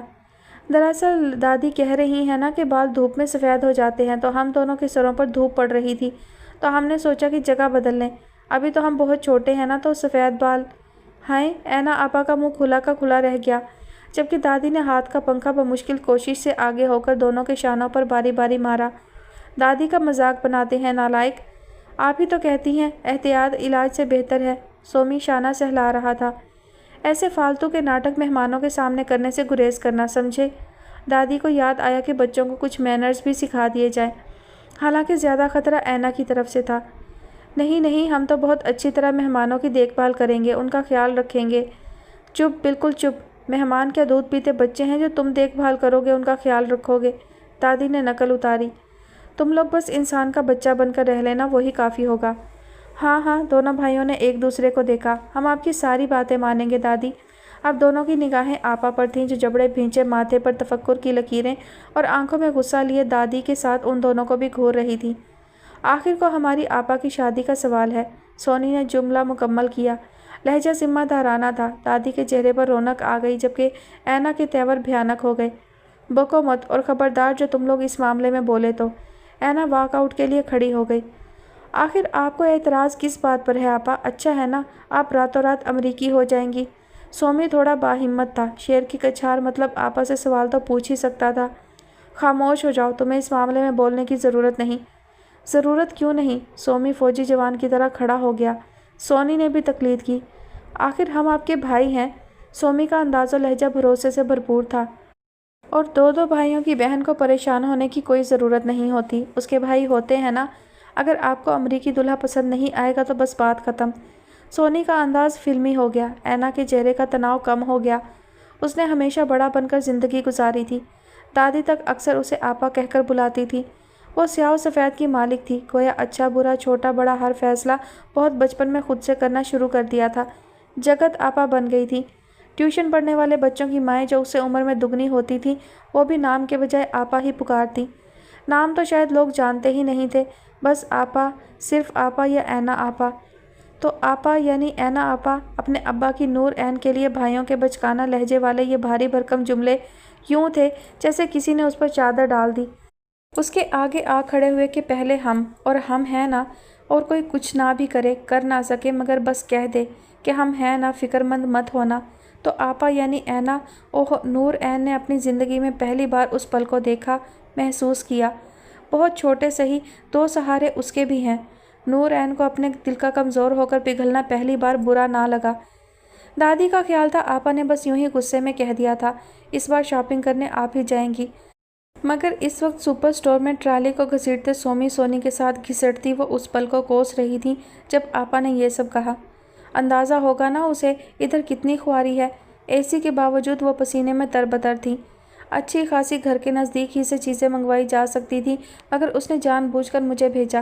دراصل دادی کہہ رہی ہیں نا کہ بال دھوپ میں سفید ہو جاتے ہیں، تو ہم دونوں کے سروں پر دھوپ پڑ رہی تھی، تو ہم نے سوچا کہ جگہ بدل لیں۔ ابھی تو ہم بہت چھوٹے ہیں نا، تو سفید بال… ہائے! اینا آپا کا منہ کھلا کا کھلا رہ گیا، جبکہ دادی نے ہاتھ کا پنکھا بمشکل کوشش سے آگے ہو کر دونوں کے شانوں پر باری باری مارا۔ دادی کا مذاق بناتے ہیں نالائق! آپ ہی تو کہتی ہیں احتیاط علاج سے بہتر ہے۔ سومی شانہ سہلا رہا تھا۔ ایسے فالتو کے ناٹک مہمانوں کے سامنے کرنے سے گریز کرنا، سمجھے؟ دادی کو یاد آیا کہ بچوں کو کچھ مینرز بھی سکھا دیے جائیں، حالانکہ زیادہ خطرہ اینا کی طرف سے تھا۔ نہیں، ہم تو بہت اچھی طرح مہمانوں کی دیکھ بھال کریں گے، ان کا خیال رکھیں گے۔ چپ، بالکل چپ! مہمان کیا دودھ پیتے بچے ہیں جو تم دیکھ بھال کرو گے، ان کا خیال رکھو گے؟ دادی نے نکل اتاری۔ تم لوگ بس انسان کا بچہ بن کر رہ لینا، وہی کافی ہوگا۔ ہاں، دونوں بھائیوں نے ایک دوسرے کو دیکھا۔ ہم آپ کی ساری باتیں مانیں گے دادی۔ اب دونوں کی نگاہیں آپا پر تھیں، جو جبڑے بھینچے ماتھے پر تفکر کی لکیریں اور آنکھوں میں غصہ لیے دادی کے ساتھ ان دونوں کو بھی گھور رہی تھی۔ آخر کو ہماری آپا کی شادی کا سوال ہے، سونی نے جملہ مکمل کیا۔ لہجہ ذمہ دارانہ تھا۔ دادی کے چہرے پر رونق آ گئی، جبکہ اینا کے تیور بھیانک ہو گئے۔ بکو مت، اور خبردار جو تم لوگ اس معاملے میں بولے تو۔ اینا واک آؤٹ کے لیے کھڑی ہو گئی۔ آخر آپ کو اعتراض کس بات پر ہے آپا؟ اچھا ہے نا، آپ راتوں رات امریکی ہو جائیں گی۔ سومی تھوڑا باہمت تھا۔ شیر کی کچھار مطلب آپا سے سوال تو پوچھ ہی سکتا تھا۔ خاموش ہو جاؤ، تمہیں اس معاملے میں بولنے کی ضرورت نہیں۔ ضرورت کیوں نہیں؟ سومی فوجی جوان کی طرح کھڑا ہو گیا۔ سونی نے بھی تقلید کی۔ آخر ہم آپ کے بھائی ہیں۔ سومی کا انداز و لہجہ بھروسے سے بھرپور تھا۔ اور دو بھائیوں کی بہن کو پریشان ہونے کی کوئی ضرورت نہیں ہوتی، اس کے بھائی ہوتے ہیں نا۔ اگر آپ کو امریکی دلہا پسند نہیں آئے گا تو بس بات ختم۔ سونی کا انداز فلمی ہو گیا۔ اینا کے چہرے کا تناؤ کم ہو گیا۔ اس نے ہمیشہ بڑا بن کر زندگی گزاری تھی۔ دادی تک اکثر اسے آپا کہہ کر بلاتی تھی۔ وہ سیاہ و سفید کی مالک تھی، گویا اچھا برا چھوٹا بڑا ہر فیصلہ بہت بچپن میں خود سے کرنا شروع کر دیا تھا۔ جگت آپا بن گئی تھی۔ ٹیوشن پڑھنے والے بچوں کی مائیں جو اس سے عمر میں دگنی ہوتی تھیں، وہ بھی نام کے بجائے آپا ہی پکارتیں۔ نام تو شاید لوگ جانتے ہی نہیں تھے، بس آپا، صرف آپا یا اینا آپا۔ تو آپا یعنی اینا آپا۔ اپنے ابا کی نور عین کے لیے بھائیوں کے بچکانہ لہجے والے یہ بھاری بھرکم جملے یوں تھے جیسے کسی نے اس پر چادر ڈال دی۔ اس کے آگے آ کھڑے ہوئے کہ پہلے ہم، اور ہم ہیں نا، اور کوئی کچھ نہ بھی کرے، کر نہ سکے، مگر بس کہہ دے کہ ہم ہیں نا، فکر مند مت ہونا۔ تو آپا یعنی اینا۔ اوہ، نور عین نے اپنی زندگی میں پہلی بار اس پل کو دیکھا، محسوس کیا۔ بہت چھوٹے سہی، دو سہارے اس کے بھی ہیں۔ نور عین کو اپنے دل کا کمزور ہو کر پگھلنا پہلی بار برا نہ لگا۔ دادی کا خیال تھا آپا نے بس یوں ہی غصے میں کہہ دیا تھا، اس بار شاپنگ کرنے آپ ہی جائیں گی۔ مگر اس وقت سپر سٹور میں ٹرالی کو گھسیٹتے سونی کے ساتھ گھسٹتی وہ اس پل کو کوس رہی تھی جب آپا نے یہ سب کہا۔ اندازہ ہوگا نا اسے ادھر کتنی خواری ہے۔ اے سی کے باوجود وہ پسینے میں تربتر تھی۔ اچھی خاصی گھر کے نزدیک ہی سے چیزیں منگوائی جا سکتی تھیں، مگر اس نے جان بوجھ کر مجھے بھیجا۔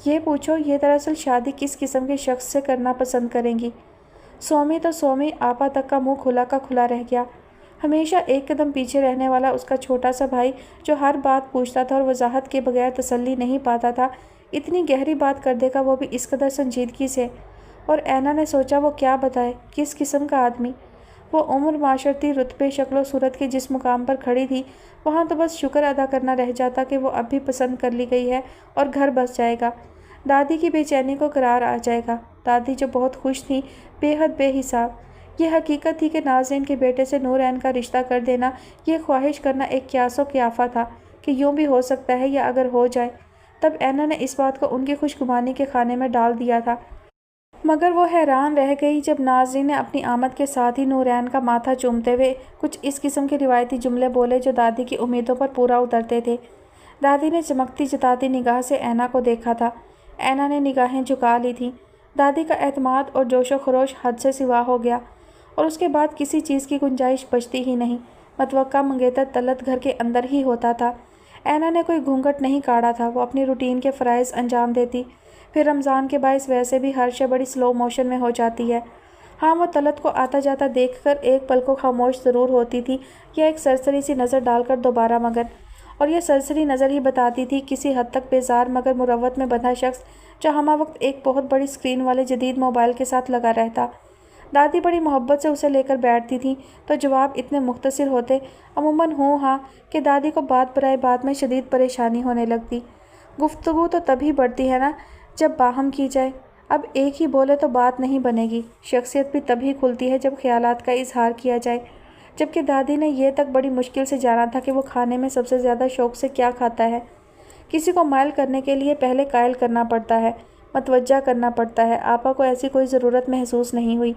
یہ پوچھو یہ دراصل شادی کس قسم کے شخص سے کرنا پسند کریں گی؟ سومی آپا تک کا منہ کھلا کا کھلا رہ گیا۔ ہمیشہ ایک قدم پیچھے رہنے والا اس کا چھوٹا سا بھائی جو ہر بات پوچھتا تھا اور وضاحت کے بغیر تسلی نہیں پاتا تھا، اتنی گہری بات کر دے گا، وہ بھی اس قدر سنجیدگی سے۔ اور اینا نے سوچا وہ کیا بتائے، کس قسم کا آدمی؟ وہ عمر، معاشرتی رتبے، شکل و صورت کے جس مقام پر کھڑی تھی، وہاں تو بس شکر ادا کرنا رہ جاتا کہ وہ اب بھی پسند کر لی گئی ہے اور گھر بس جائے گا۔ دادی کی بے چینی کو قرار آ جائے گا۔ دادی جو بہت خوش تھیں، بے حد بے حساب۔ یہ حقیقت تھی کہ ناظرین کے بیٹے سے نور عین کا رشتہ کر دینا، یہ خواہش کرنا ایک قیاس و قیافہ تھا کہ یوں بھی ہو سکتا ہے، یا اگر ہو جائے تب اینا نے اس بات کو ان کی خوش گمانی کے خانے میں ڈال دیا تھا۔ مگر وہ حیران رہ گئی جب ناظرین نے اپنی آمد کے ساتھ ہی نور عین کا ماتھا چومتے ہوئے کچھ اس قسم کے روایتی جملے بولے جو دادی کی امیدوں پر پورا اترتے تھے۔ دادی نے چمکتی جتاتی نگاہ سے اینا کو دیکھا تھا۔ اینا نے نگاہیں جھکا لی تھیں۔ دادی کا اعتماد اور جوش و خروش حد سے سوا ہو گیا، اور اس کے بعد کسی چیز کی گنجائش بچتی ہی نہیں۔ متوقع منگیتر طلعت گھر کے اندر ہی ہوتا تھا۔ اینا نے کوئی گھونگھٹ نہیں کاڑا تھا، وہ اپنی روٹین کے فرائض انجام دیتی۔ پھر رمضان کے باعث ویسے بھی ہر شے بڑی سلو موشن میں ہو جاتی ہے۔ ہاں، وہ طلعت کو آتا جاتا دیکھ کر ایک پل کو خاموش ضرور ہوتی تھی، یا ایک سرسری سی نظر ڈال کر دوبارہ مگر، اور یہ سرسری نظر ہی بتاتی تھی کسی حد تک بیزار مگر مروت میں بندھا شخص جو ہمہ وقت ایک بہت بڑی اسکرین والے جدید موبائل کے ساتھ لگا رہتا۔ دادی بڑی محبت سے اسے لے کر بیٹھتی تھیں تو جواب اتنے مختصر ہوتے، عموماً ہوں ہاں، کہ دادی کو بات برائے بات میں شدید پریشانی ہونے لگتی۔ گفتگو تو تبھی بڑھتی ہے نا جب باہم کی جائے، اب ایک ہی بولے تو بات نہیں بنے گی۔ شخصیت بھی تبھی کھلتی ہے جب خیالات کا اظہار کیا جائے، جبکہ دادی نے یہ تک بڑی مشکل سے جانا تھا کہ وہ کھانے میں سب سے زیادہ شوق سے کیا کھاتا ہے۔ کسی کو مائل کرنے کے لیے پہلے قائل کرنا پڑتا ہے، متوجہ کرنا پڑتا ہے۔ آپا کو ایسی کوئی ضرورت محسوس نہیں ہوئی،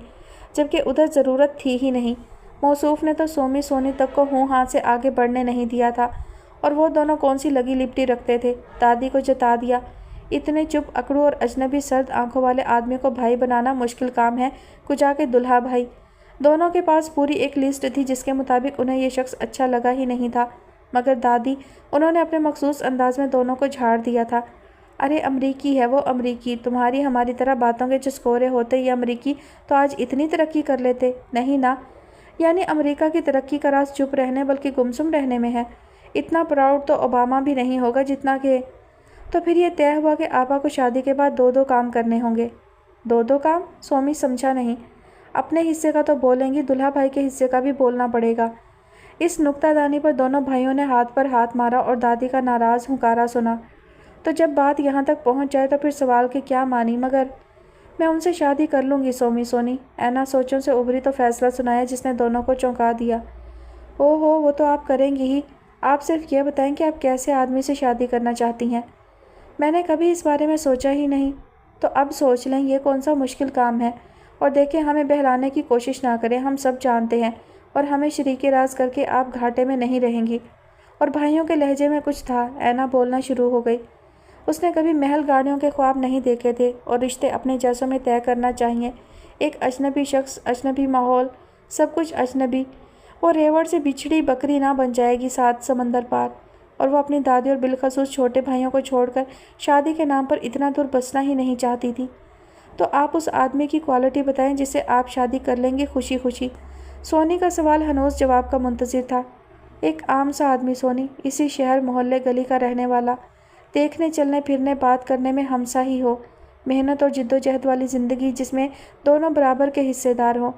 جبکہ ادھر ضرورت تھی ہی نہیں۔ موصوف نے تو سونی تک کو ہوں ہاں سے آگے بڑھنے نہیں دیا تھا، اور وہ دونوں کون سی لگی لپٹی رکھتے تھے۔ دادی کو جتا دیا۔ اتنے چپ، اکڑو اور اجنبی سرد آنکھوں والے آدمی کو بھائی بنانا مشکل کام ہے، کجا کے دلہا بھائی۔ دونوں کے پاس پوری ایک لسٹ تھی جس کے مطابق انہیں یہ شخص اچھا لگا ہی نہیں تھا، مگر دادی، انہوں نے اپنے مخصوص انداز میں دونوں کو جھاڑ دیا تھا۔ ارے امریکی ہے وہ، امریکی، تمہاری ہماری طرح باتوں کے چسکورے ہوتے یہ امریکی تو آج اتنی ترقی کر لیتے، نہیں نا؟ یعنی امریکہ کی ترقی کا راز چپ رہنے بلکہ گمسم رہنے میں ہے۔ اتنا پراؤڈ تو اوباما بھی نہیں ہوگا جتنا کہ… تو پھر یہ طے ہوا کہ آپا کو شادی کے بعد دو کام کرنے ہوں گے۔ دو کام؟ سومی سمجھا نہیں۔ اپنے حصے کا تو بولیں گی، دلہا بھائی کے حصے کا بھی بولنا پڑے گا۔ اس نکتہ دانی پر دونوں بھائیوں نے ہاتھ پر ہاتھ مارا اور دادی کا ناراض ہنکارا سنا۔ تو جب بات یہاں تک پہنچ جائے تو پھر سوال کے کیا معنی؟ مگر میں ان سے شادی کر لوں گی سونی۔ اینا سوچوں سے ابھری تو فیصلہ سنایا جس نے دونوں کو چونکا دیا۔ اوہو، وہ تو آپ کریں گی ہی، آپ صرف یہ بتائیں کہ آپ کیسے آدمی سے شادی کرنا چاہتی ہیں۔ میں نے کبھی اس بارے میں سوچا ہی نہیں، تو اب سوچ لیں، یہ کون سا مشکل کام ہے۔ اور دیکھیں، ہمیں بہلانے کی کوشش نہ کریں، ہم سب جانتے ہیں، اور ہمیں شریک راز کر کے آپ گھاٹے میں نہیں رہیں گی۔ اور بھائیوں کے لہجے میں کچھ تھا۔ اینا بولنا شروع ہو گئی۔ اس نے کبھی محل گاڑیوں کے خواب نہیں دیکھے تھے، اور رشتے اپنے جیسوں میں طے کرنا چاہیے۔ ایک اجنبی شخص، اجنبی ماحول، سب کچھ اجنبی۔ وہ ریوڑ سے بچھڑی بکری نہ بن جائے گی 7 سمندر پار۔ اور وہ اپنی دادی اور بالخصوص چھوٹے بھائیوں کو چھوڑ کر شادی کے نام پر اتنا دور بسنا ہی نہیں چاہتی تھی۔ تو آپ اس آدمی کی کوالٹی بتائیں جس سے آپ شادی کر لیں گے خوشی خوشی۔ سونی کا سوال ہنوز جواب کا منتظر تھا۔ ایک عام سا آدمی سونی، اسی شہر محلے گلی کا رہنے والا، دیکھنے چلنے پھرنے بات کرنے میں ہم سا ہی ہو، محنت اور جدوجہد والی زندگی جس میں دونوں برابر کے حصے دار ہوں،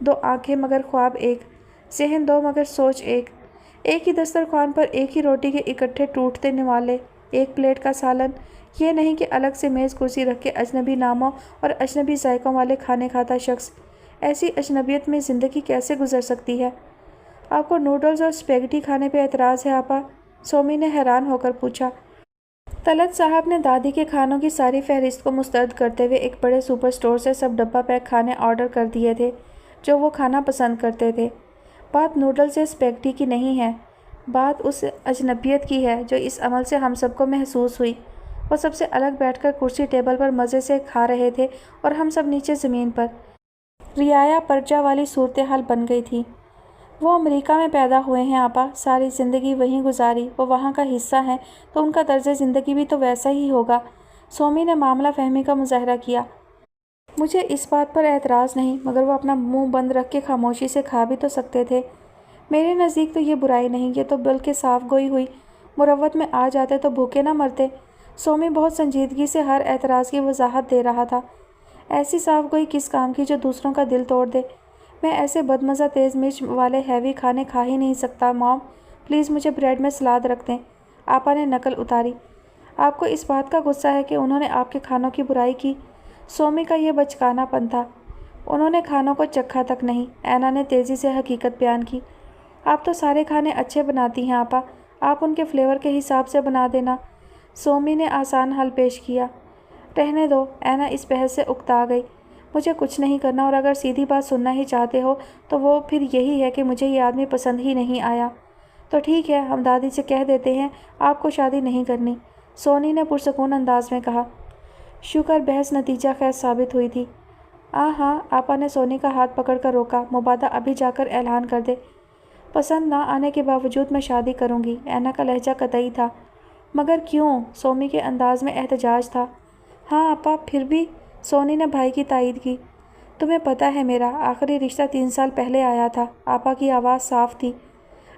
2 آنکھیں مگر خواب ایک، ذہن 2 مگر سوچ ایک ہی دسترخوان پر ایک ہی روٹی کے اکٹھے ٹوٹتے نوالے، ایک پلیٹ کا سالن، یہ نہیں کہ الگ سے میز کرسی رکھ کے اجنبی ناموں اور اجنبی ذائقوں والے کھانے کھاتا شخص۔ ایسی اجنبیت میں زندگی کیسے گزر سکتی ہے؟ آپ کو نوڈلز اور اسپیگٹی کھانے پہ اعتراض ہے آپا؟ سومی نے حیران ہو کر پوچھا۔ طلعت صاحب نے دادی کے کھانوں کی ساری فہرست کو مسترد کرتے ہوئے ایک بڑے سپر اسٹور سے سب ڈبہ پیک کھانے آرڈر کر دیے تھے جو وہ کھانا پسند کرتے تھے۔ بات نوڈلز یا اسپیگٹی کی نہیں ہے، بات اس اجنبیت کی ہے جو اس عمل سے ہم سب کو محسوس ہوئی۔ وہ سب سے الگ بیٹھ کر کرسی ٹیبل پر مزے سے کھا رہے تھے اور ہم سب نیچے زمین پر۔ رعایا پرجا والی صورتحال بن گئی تھی۔ وہ امریکہ میں پیدا ہوئے ہیں آپا، ساری زندگی وہیں گزاری، وہ وہاں کا حصہ ہیں، تو ان کا طرز زندگی بھی تو ویسا ہی ہوگا۔ سومی نے معاملہ فہمی کا مظاہرہ کیا۔ مجھے اس بات پر اعتراض نہیں، مگر وہ اپنا منہ بند رکھ کے خاموشی سے کھا بھی تو سکتے تھے۔ میرے نزدیک تو یہ برائی نہیں، یہ تو بلکہ صاف گوئی ہوئی۔ مروت میں آ جاتے تو بھوکے نہ مرتے۔ سومی بہت سنجیدگی سے ہر اعتراض کی وضاحت دے رہا تھا۔ ایسی صاف گوئی کس کام کی جو دوسروں کا دل توڑ دے؟ میں ایسے بدمزہ تیز مرچ والے ہیوی کھانے کھا ہی نہیں سکتا۔ مام پلیز مجھے بریڈ میں سلاد رکھ دیں۔ آپا نے نقل اتاری۔ آپ کو اس بات کا غصہ ہے کہ انہوں نے آپ کے کھانوں کی برائی کی؟ سومی کا یہ بچکانا پن تھا۔ انہوں نے کھانوں کو چکھا تک نہیں۔ اینا نے تیزی سے حقیقت بیان کی۔ آپ تو سارے کھانے اچھے بناتی ہیں آپا، آپ ان کے فلیور کے حساب سے بنا دینا۔ سومی نے آسان حل پیش کیا۔ رہنے دو، اینا اس بحث سے اکتا گئی۔ مجھے کچھ نہیں کرنا، اور اگر سیدھی بات سننا ہی چاہتے ہو تو وہ پھر یہی ہے کہ مجھے یہ آدمی پسند ہی نہیں آیا۔ تو ٹھیک ہے، ہم دادی سے کہہ دیتے ہیں آپ کو شادی نہیں کرنی، سونی نے پرسکون انداز میں کہا۔ شکر بحث نتیجہ خیز ثابت ہوئی تھی۔ ہاں، آپا نے سونی کا ہاتھ پکڑ کر روکا۔ مبادہ ابھی جا کر اعلان کر دے۔ پسند نہ آنے کے باوجود میں شادی کروں گی، اینا کا لہجہ قطعی تھا۔ مگر کیوں؟ سومی کے انداز میں احتجاج تھا۔ ہاں آپا، پھر بھی، سونی نے بھائی کی تائید کی۔ تمہیں پتہ ہے میرا آخری رشتہ 3 سال پہلے آیا تھا، آپا کی آواز صاف تھی۔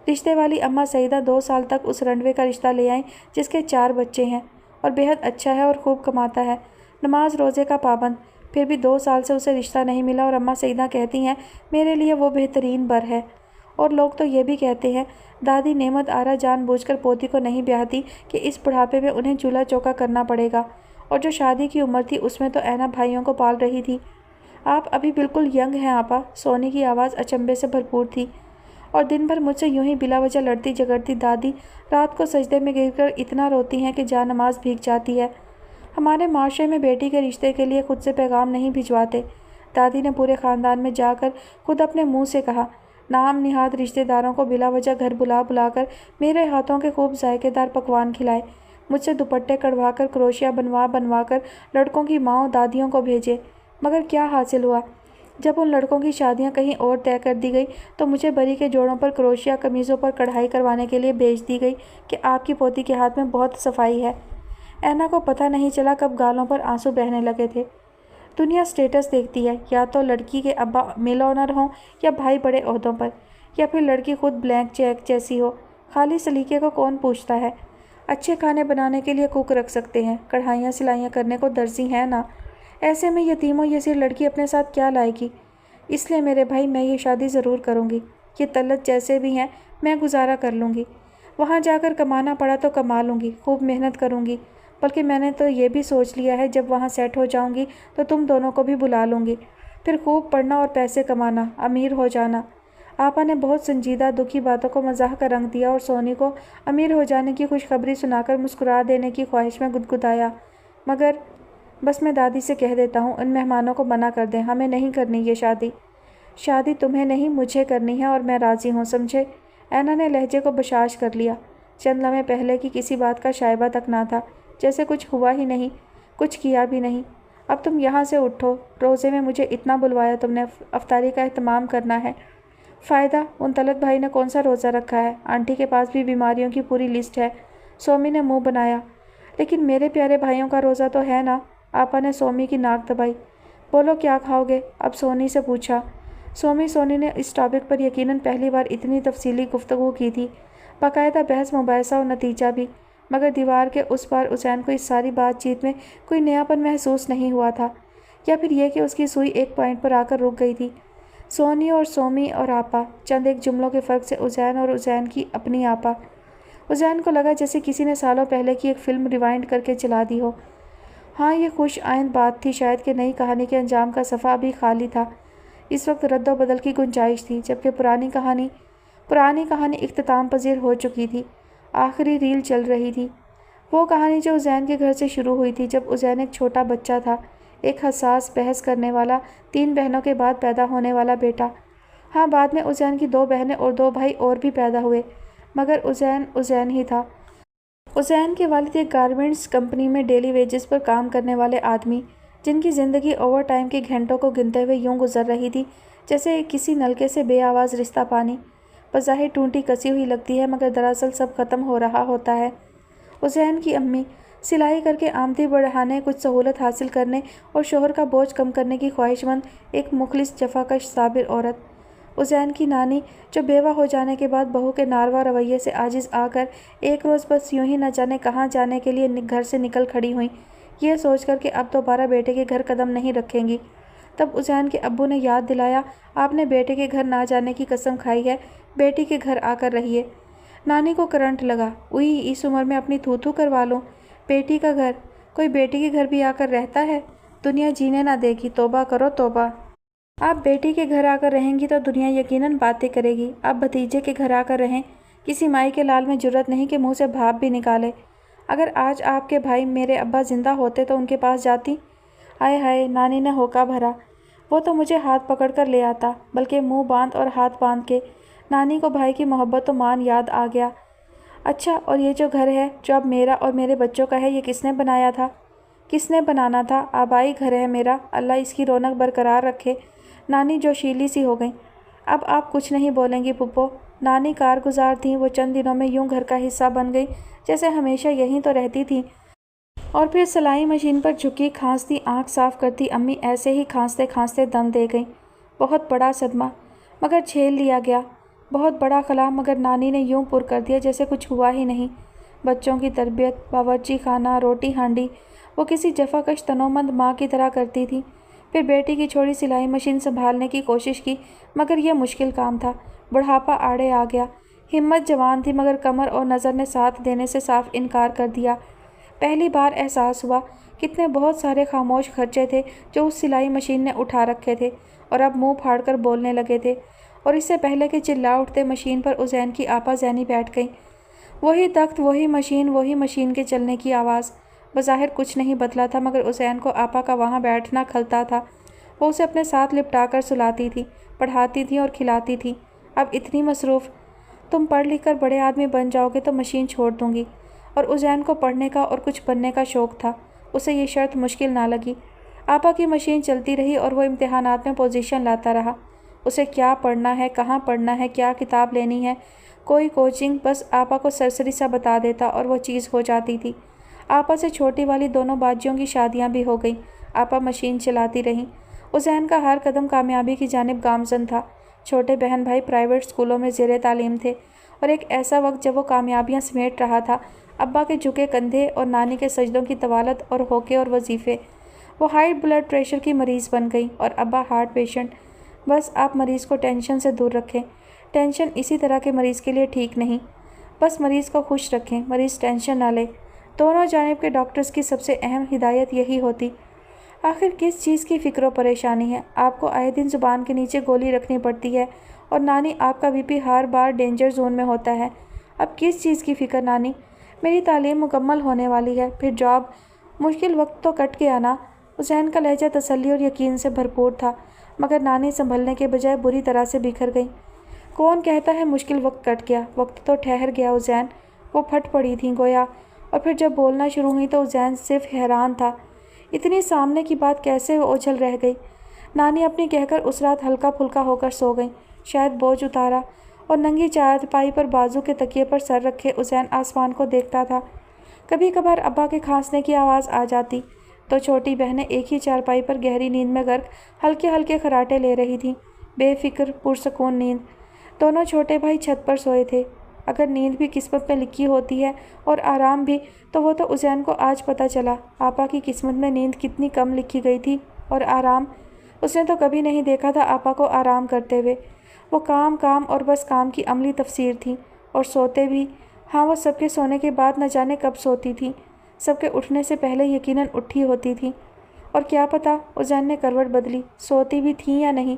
رشتے والی اماں سعیدہ 2 سال تک اس رنڈوے کا رشتہ لے آئیں جس کے 4 بچے ہیں اور بےحد اچھا ہے اور خوب کماتا ہے، نماز روزے کا پابند۔ پھر بھی 2 سال سے اسے رشتہ نہیں ملا اور اماں سعیدہ کہتی ہیں میرے لیے وہ بہترین بر ہے۔ اور لوگ تو یہ بھی کہتے ہیں دادی نعمت آرا جان بوجھ کر پوتی کو نہیں بیاہتی کہ اس بڑھاپے میں انہیں چولہا چوکا کرنا پڑے گا، اور جو شادی کی عمر تھی اس میں تو اینا بھائیوں کو پال رہی تھی۔ آپ ابھی بالکل ینگ ہیں آپا، سونی کی آواز اچنبھے سے بھرپور تھی۔ اور دن بھر مجھ سے یوں ہی بلا وجہ لڑتی جھگڑتی دادی رات کو سجدے میں گر کر اتنا روتی ہیں کہ جان نماز بھیگ جاتی ہے۔ ہمارے معاشرے میں بیٹی کے رشتے کے لیے خود سے پیغام نہیں بھجواتے، دادی نے پورے خاندان میں جا کر خود اپنے منہ سے کہا۔ نام نہاد رشتے داروں کو بلا وجہ گھر بلا بلا کر میرے ہاتھوں کے خوب ذائقے دار پکوان کھلائے، مجھ سے دوپٹے کڑوا کر کروشیا بنوا بنوا کر لڑکوں کی ماؤں دادیوں کو بھیجے۔ مگر کیا حاصل ہوا؟ جب ان لڑکوں کی شادیاں کہیں اور طے کر دی گئی تو مجھے بری کے جوڑوں پر کروشیا قمیضوں پر کڑھائی کروانے کے لیے بھیج دی گئی کہ آپ کی پوتی کے ہاتھ میں بہت صفائی ہے۔ اینا کو پتہ نہیں چلا کب گالوں پر آنسو بہنے لگے تھے۔ دنیا سٹیٹس دیکھتی ہے، یا تو لڑکی کے ابا مل آنر ہوں یا بھائی بڑے عہدوں پر، یا پھر لڑکی خود بلینک چیک جیسی ہو۔ خالی سلیقے کو کون پوچھتا ہے؟ اچھے کھانے بنانے کے لیے کوک رکھ سکتے ہیں، کڑھائیاں سلائیاں کرنے کو درزی ہیں نا۔ ایسے میں یتیم و یسیر لڑکی اپنے ساتھ کیا لائے گی؟ اس لیے میرے بھائی میں یہ شادی ضرور کروں گی، یہ طلت جیسے بھی ہیں میں گزارا کر لوں گی۔ وہاں جا کر کمانا پڑا تو کما لوں گی، خوب محنت کروں گی، بلکہ میں نے تو یہ بھی سوچ لیا ہے جب وہاں سیٹ ہو جاؤں گی تو تم دونوں کو بھی بلا لوں گی، پھر خوب پڑھنا اور پیسے کمانا، امیر ہو جانا۔ آپا نے بہت سنجیدہ دکھی باتوں کو مزاح کا رنگ دیا اور سونی کو امیر ہو جانے کی خوشخبری سنا کر مسکرا دینے کی خواہش میں گدگدایا۔ مگر بس میں دادی سے کہہ دیتا ہوں ان مہمانوں کو منع کر دیں، ہمیں نہیں کرنی یہ شادی۔ شادی تمہیں نہیں مجھے کرنی ہے اور میں راضی ہوں، سمجھے؟ اینا نے لہجے کو بشاش کر لیا۔ چند لمحے پہلے کی کسی بات کا شائبہ تک نہ تھا، جیسے کچھ ہوا ہی نہیں، کچھ کیا بھی نہیں۔ اب تم یہاں سے اٹھو، روزے میں مجھے اتنا بلوایا تم نے، افطاری کا اہتمام کرنا ہے۔ فائدہ؟ ان طلت بھائی نے کون سا روزہ رکھا ہے؟ آنٹی کے پاس بھی بیماریوں کی پوری لسٹ ہے۔ سومی نے منہ بنایا۔ لیکن میرے پیارے بھائیوں کا روزہ تو ہے نا؟ آپا نے سومی کی ناک دبائی۔ بولو کیا کھاؤ گے؟ اب سونی سے پوچھا۔ سونی نے اس ٹاپک پر یقیناً پہلی بار اتنی تفصیلی گفتگو کی تھی، باقاعدہ بحث مباحثہ اور نتیجہ بھی، مگر دیوار کے اس پار حسین کو اس ساری بات چیت میں کوئی نیا پن محسوس نہیں ہوا تھا، یا پھر یہ کہ اس کی سوئی ایک پوائنٹ پر آ کر رک گئی تھی۔ سونی اور سومی اور آپا، چند ایک جملوں کے فرق سے حسین اور حسین کی اپنی آپا۔ حسین کو لگا جیسے کسی نے سالوں پہلے کی ایک فلم ریوائنڈ کر کے چلا دی ہو۔ ہاں یہ خوش آئند بات تھی شاید کہ نئی کہانی کے انجام کا صفحہ ابھی خالی تھا، اس وقت رد و بدل کی گنجائش تھی، جبکہ پرانی کہانی اختتام پذیر ہو چکی تھی، آخری ریل چل رہی تھی۔ وہ کہانی جو حسین کے گھر سے شروع ہوئی تھی جب حسین ایک چھوٹا بچہ تھا، ایک حساس بحث کرنے والا 3 بہنوں کے بعد پیدا ہونے والا بیٹا۔ ہاں بعد میں حسین کی 2 بہنیں اور 2 بھائی اور بھی پیدا ہوئے، مگر حسین ہی تھا۔ حسین کے والد ایک گارمنٹس کمپنی میں ڈیلی ویجز پر کام کرنے والے آدمی، جن کی زندگی اوور ٹائم کے گھنٹوں کو گنتے ہوئے یوں گزر رہی تھی جیسے کسی نلکے سے بے آواز رستہ پانی، بظاہر ٹونٹی کسی ہوئی لگتی ہے مگر دراصل سب ختم ہو رہا ہوتا ہے۔ حسین کی امی سلائی کر کے آمدنی بڑھانے، کچھ سہولت حاصل کرنے اور شوہر کا بوجھ کم کرنے کی خواہش مند ایک مخلص جفاکش صابر عورت۔ حسین کی نانی جو بیوہ ہو جانے کے بعد بہو کے ناروا رویے سے عاجز آ کر ایک روز بس یوں ہی نہ جانے کہاں جانے کے لیے گھر سے نکل کھڑی ہوئیں، یہ سوچ کر کہ اب دوبارہ بیٹے کے گھر قدم نہیں رکھیں گی۔ تب حسین کے ابو نے یاد دلایا، آپ نے بیٹے کے گھر نہ جانے کی قسم کھائی ہے، بیٹی کے گھر آ کر رہیے۔ نانی کو کرنٹ لگا، اوئی اس عمر میں اپنی تھو کروا لوں، بیٹی کا گھر، کوئی بیٹی کے گھر بھی آ کر رہتا ہے؟ دنیا جینے نہ دے گی، توبہ کرو توبہ۔ آپ بیٹی کے گھر آ کر رہیں گی تو دنیا یقیناً باتیں کرے گی، آپ بھتیجے کے گھر آ کر رہیں، کسی مائی کے لال میں جرأت نہیں کہ منہ سے بھاپ بھی نکالے۔ اگر آج آپ کے بھائی میرے ابا زندہ ہوتے تو ان کے پاس جاتی؟ ہائے ہائے، نانی نے ہوکا بھرا، وہ تو مجھے ہاتھ پکڑ کر لے آتا، بلکہ منہ باندھ اور ہاتھ باندھ کے۔ نانی کو بھائی کی محبت و مان یاد آ گیا۔ اچھا، اور یہ جو گھر ہے جو اب میرا اور میرے بچوں کا ہے، یہ کس نے بنایا تھا؟ کس نے بنانا تھا؟ آبائی گھر ہے میرا، اللہ اس کی رونق برقرار رکھے۔ نانی جوشیلی سی ہو گئیں۔ اب آپ کچھ نہیں بولیں گی پھپھو؟ نانی کارگزار تھیں، وہ چند دنوں میں یوں گھر کا حصہ بن گئی جیسے ہمیشہ یہیں تو رہتی تھیں۔ اور پھر سلائی مشین پر جھکی، کھانستی، آنکھ صاف کرتی امی ایسے ہی کھانستے کھانستے دم دے گئیں۔ بہت بڑا صدمہ، مگر جھیل لیا گیا، بہت بڑا خلا، مگر نانی نے یوں پر کر دیا جیسے کچھ ہوا ہی نہیں۔ بچوں کی تربیت، باورچی خانہ، روٹی ہانڈی، وہ کسی جفاکش تنومند ماں کی طرح کرتی تھی۔ پھر بیٹی کی چھوڑی سلائی مشین سنبھالنے کی کوشش کی، مگر یہ مشکل کام تھا۔ بڑھاپا آڑے آ گیا، ہمت جوان تھی مگر کمر اور نظر نے ساتھ دینے سے صاف انکار کر دیا۔ پہلی بار احساس ہوا کتنے بہت سارے خاموش خرچے تھے جو اس سلائی مشین نے اٹھا رکھے تھے اور اب منہ پھاڑ کر بولنے لگے تھے، اور اس سے پہلے کہ چلا اٹھتے مشین پر حسین کی آپا زینی بیٹھ گئیں۔ وہی تخت، وہی مشین کے چلنے کی آواز۔ بظاہر کچھ نہیں بدلا تھا، مگر حسین کو آپا کا وہاں بیٹھنا کھلتا تھا۔ وہ اسے اپنے ساتھ لپٹا کر سلاتی تھی، پڑھاتی تھی اور کھلاتی تھی۔ اب اتنی مصروف، تم پڑھ لکھ کر بڑے آدمی بن جاؤ گے تو مشین چھوڑ دوں گی۔ اور حسین کو پڑھنے کا اور کچھ بننے کا شوق تھا، اسے یہ شرط مشکل نہ لگی۔ آپا کی مشین چلتی رہی اور وہ امتحانات میں پوزیشن لاتا رہا۔ اسے کیا پڑھنا ہے، کہاں پڑھنا ہے، کیا کتاب لینی ہے، کوئی کوچنگ، بس آپا کو سرسری سا بتا دیتا اور وہ چیز ہو جاتی تھی۔ آپا سے چھوٹی والی دونوں باجیوں کی شادیاں بھی ہو گئیں۔ آپا مشین چلاتی رہیں۔ حسین کا ہر قدم کامیابی کی جانب گامزن تھا۔ چھوٹے بہن بھائی پرائیویٹ اسکولوں میں زیر تعلیم تھے، اور ایک ایسا وقت جب وہ کامیابیاں سمیٹ رہا تھا، ابا کے جھکے کندھے اور نانی کے سجدوں کی طوالت اور ہوکے اور وظیفے۔ وہ ہائی بلڈ پریشر کی مریض بن گئی اور ابا ہارٹ پیشنٹ۔ بس آپ مریض کو ٹینشن سے دور رکھیں، ٹینشن اسی طرح کے مریض کے لیے ٹھیک نہیں۔ بس مریض کو خوش رکھیں، مریض ٹینشن نہ لے۔ دونوں جانب کے ڈاکٹرز کی سب سے اہم ہدایت یہی ہوتی۔ آخر کس چیز کی فکر و پریشانی ہے؟ آپ کو آئے دن زبان کے نیچے گولی رکھنی پڑتی ہے، اور نانی آپ کا بی پی ہر بار ڈینجر زون میں ہوتا ہے۔ اب کس چیز کی فکر نانی؟ میری تعلیم مکمل ہونے والی ہے، پھر جاب، مشکل وقت تو کٹ گیا نا۔ حسین کا لہجہ تسلی اور یقین سے بھرپور تھا، مگر نانی سنبھلنے کے بجائے بری طرح سے بکھر گئی۔ کون کہتا ہے مشکل وقت کٹ گیا؟ وقت تو ٹھہر گیا حسین۔ وہ پھٹ پڑی تھیں گویا، اور پھر جب بولنا شروع ہوئی تو حسین صرف حیران تھا، اتنی سامنے کی بات کیسے اوجھل رہ گئی۔ نانی اپنی کہہ کر اس رات ہلکا پھلکا ہو کر سو گئیں۔ شاید بوجھ اتارا، اور ننگی چارپائی پر بازو کے تکیے پر سر رکھے حسین آسمان کو دیکھتا تھا۔ کبھی کبھار ابا کے کھانسنے کی آواز آ جاتی تو چھوٹی بہنیں ایک ہی چارپائی پر گہری نیند میں غرق ہلکے ہلکے خراٹے لے رہی تھیں، بے فکر پرسکون نیند۔ دونوں چھوٹے بھائی چھت پر سوئے تھے۔ اگر نیند بھی قسمت میں لکھی ہوتی ہے اور آرام بھی، تو وہ تو حسین کو آج پتہ چلا۔ آپا کی قسمت میں نیند کتنی کم لکھی گئی تھی، اور آرام، اس نے تو کبھی نہیں دیکھا تھا آپا کو آرام کرتے ہوئے۔ وہ کام کام اور بس کام کی عملی تفسیر تھیں، اور سوتے بھی، ہاں وہ سب کے سونے کے بعد نہ جانے کب سوتی تھیں، سب کے اٹھنے سے پہلے یقیناً اٹھی ہوتی تھیں۔ اور کیا پتہ حسین نے کروٹ بدلی، سوتی بھی تھیں یا نہیں۔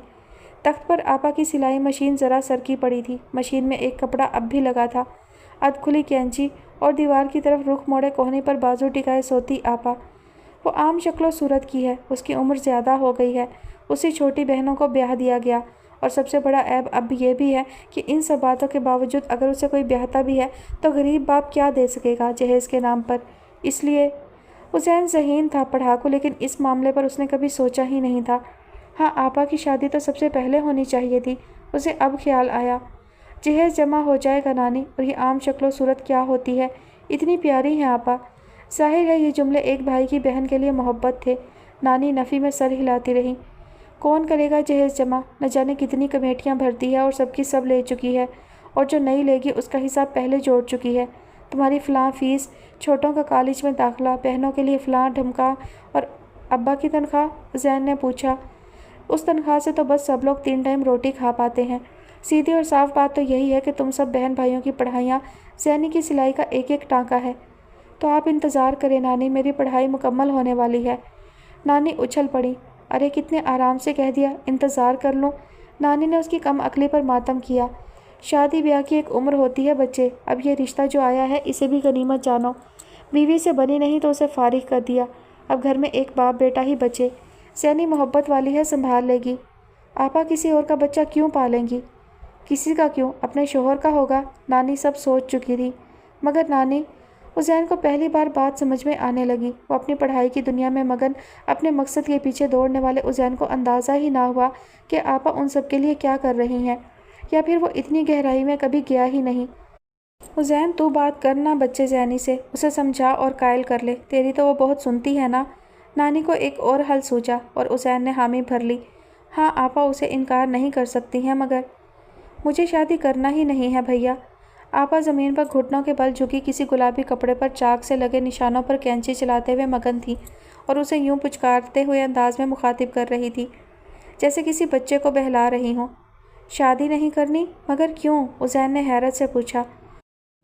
تخت پر آپا کی سلائی مشین ذرا سرکی پڑی تھی، مشین میں ایک کپڑا اب بھی لگا تھا، ادھ کھلی کینچی، اور دیوار کی طرف رخ موڑے کوہنی پر بازو ٹکائے سوتی آپا۔ وہ عام شکل و صورت کی ہے، اس کی عمر زیادہ ہو گئی ہے، اسی چھوٹی بہنوں کو بیاہ دیا گیا، اور سب سے بڑا عیب اب یہ بھی ہے کہ ان سب باتوں کے باوجود اگر اسے کوئی بیاہتا بھی ہے تو غریب باپ کیا دے سکے گا جہیز کے نام پر۔ اس لیے حسین ذہین تھا، پڑھاکو، لیکن اس معاملے پر اس نے کبھی سوچا ہی نہیں تھا۔ ہاں، آپا کی شادی تو سب سے پہلے ہونی چاہیے تھی، اسے اب خیال آیا۔ جہیز جمع ہو جائے گا نانی، اور یہ عام شکل و صورت کیا ہوتی ہے، اتنی پیاری ہیں آپا۔ ظاہر ہے یہ جملے ایک بھائی کی بہن کے لیے محبت تھے۔ نانی نفی میں سر ہلاتی رہی۔ کون کرے گا جہیز جمع؟ نہ جانے کتنی کمیٹیاں بھرتی ہے اور سب کی سب لے چکی ہے، اور جو نہیں لے گی اس کا حساب پہلے جوڑ چکی ہے۔ تمہاری فلاں فیس، چھوٹوں کا کالج میں داخلہ، بہنوں کے لیے فلاں ڈھمکا، اور ابا کی تنخواہ؟ زین نے پوچھا۔ اس تنخواہ سے تو بس سب لوگ 3 ٹائم روٹی کھا پاتے ہیں۔ سیدھی اور صاف بات تو یہی ہے کہ تم سب بہن بھائیوں کی پڑھائیاں زینی کی سلائی کا ایک ایک ٹانکا ہے۔ تو آپ انتظار کریں نانی، میری پڑھائی مکمل ہونے والی ہے۔ نانی اچھل پڑی۔ ارے کتنے آرام سے کہہ دیا، انتظار کر لوں۔ نانی نے اس کی کم عقلی پر ماتم کیا۔ شادی بیاہ کی ایک عمر ہوتی ہے بچے، اب یہ رشتہ جو آیا ہے اسے بھی غنیمت جانو۔ بیوی سے بنی نہیں تو اسے فارغ کر دیا، اب گھر میں ایک باپ بیٹا ہی بچے۔ زینی محبت والی ہے، سنبھال لے گی۔ آپا کسی اور کا بچہ کیوں پالیں گی؟ کسی کا کیوں؟ اپنے شوہر کا ہوگا۔ نانی سب سوچ چکی تھی، مگر نانی، عزین کو پہلی بار بات سمجھ میں آنے لگی۔ وہ اپنی پڑھائی کی دنیا میں مگن اپنے مقصد کے پیچھے دوڑنے والے عزین کو اندازہ ہی نہ ہوا کہ آپا ان سب کے لیے کیا کر رہی ہیں، یا پھر وہ اتنی گہرائی میں کبھی گیا ہی نہیں۔ عزین تو بات کر نہ بچے زینی سے، اسے سمجھا اور قائل کر لے، تیری تو وہ بہت سنتی ہے نا۔ نانی کو ایک اور حل سوچا اور عزین نے حامی بھر لی۔ ہاں آپا اسے انکار نہیں کر سکتی ہیں، مگر مجھے شادی کرنا ہی نہیں ہے بھیا۔ آپا زمین پر گھٹنوں کے بل جھکی کسی گلابی کپڑے پر چاک سے لگے نشانوں پر کینچی چلاتے ہوئے مگن تھی، اور اسے یوں پچکارتے ہوئے انداز میں مخاطب کر رہی تھی جیسے کسی بچے کو بہلا رہی ہوں۔ شادی نہیں کرنی؟ مگر کیوں؟ عزین نے حیرت سے پوچھا۔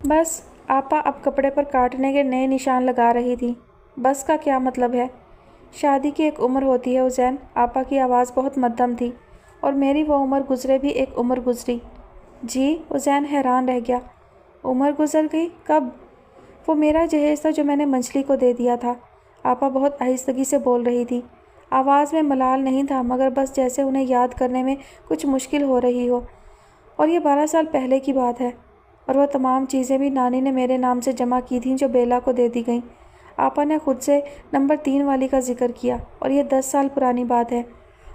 بس، آپا اب کپڑے پر کاٹنے کے نئے نشان لگا رہی تھی۔ بس کا کیا مطلب ہے؟ شادی کی ایک عمر ہوتی ہے عزین، آپا کی آواز بہت مدھم تھی، اور میری وہ عمر گزرے بھی ایک عمر گزری۔ جی؟ عزین حیران رہ گیا۔ عمر گزر گئی؟ کب؟ وہ میرا جہیز تھا جو میں نے منجلی کو دے دیا تھا۔ آپا بہت آہستگی سے بول رہی تھی، آواز میں ملال نہیں تھا، مگر بس جیسے انہیں یاد کرنے میں کچھ مشکل ہو رہی ہو۔ اور یہ 12 سال پہلے کی بات ہے، اور وہ تمام چیزیں بھی نانی نے میرے نام سے جمع کی تھیں جو بیلا کو دے دی گئیں۔ آپا نے خود سے نمبر 3 والی کا ذکر کیا، اور یہ 10 سال پرانی بات ہے،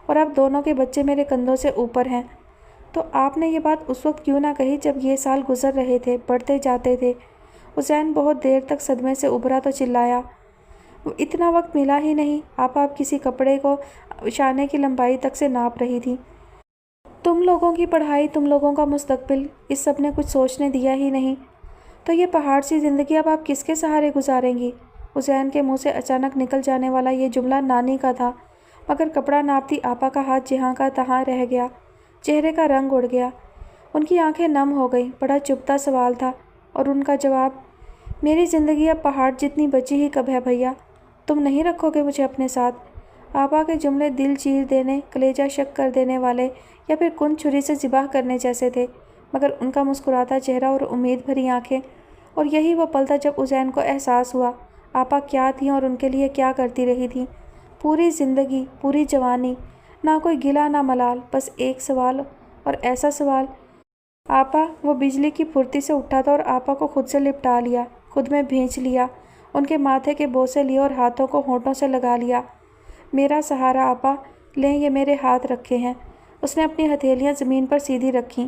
اور اب دونوں کے بچے میرے کندھوں سے اوپر ہیں۔ تو آپ نے یہ بات اس وقت کیوں نہ کہی جب یہ سال گزر رہے تھے، بڑھتے جاتے تھے؟ عزین بہت دیر تک صدمے سے ابھرا تو چلایا، وہ اتنا وقت ملا ہی نہیں۔ آپا اب کسی کپڑے کو شانے کی لمبائی تک سے ناپ رہی تھی۔ تم لوگوں کی پڑھائی، تم لوگوں کا مستقبل، اس سب نے کچھ سوچنے دیا ہی نہیں۔ تو یہ پہاڑ سی زندگی اب آپ کس کے سہارے گزاریں گی؟ عزین کے منہ سے اچانک نکل جانے والا یہ جملہ نانی کا تھا، مگر کپڑا ناپتی آپا کا ہاتھ جہاں کا تہاں رہ گیا، چہرے کا رنگ اڑ گیا، ان کی آنکھیں نم ہو گئیں۔ بڑا چبھتا سوال تھا، اور ان کا جواب، میری زندگی اب پہاڑ جتنی بچی ہی کب ہے بھیا، تم نہیں رکھو گے مجھے اپنے ساتھ؟ آپا کے جملے دل چیر دینے، کلیجہ شک کر دینے والے، یا پھر کن چھری سے ذبح کرنے جیسے تھے، مگر ان کا مسکراتا چہرہ اور امید بھری آنکھیں، اور یہی وہ پل تھا جب عزین کو احساس ہوا آپا کیا تھیں اور ان کے لیے کیا کرتی رہی تھیں۔ پوری زندگی، پوری جوانی، نہ کوئی گلہ نہ ملال، بس ایک سوال، اور ایسا سوال۔ آپا، وہ بجلی کی پھرتی سے اٹھا تھا اور آپا کو خود سے لپٹا لیا، خود میں بھینچ لیا، ان کے ماتھے کے بوسے لیے اور ہاتھوں کو ہونٹوں سے لگا لیا۔ میرا سہارا آپا، لیں یہ میرے ہاتھ رکھے ہیں۔ اس نے اپنی ہتھیلیاں زمین پر سیدھی رکھیں۔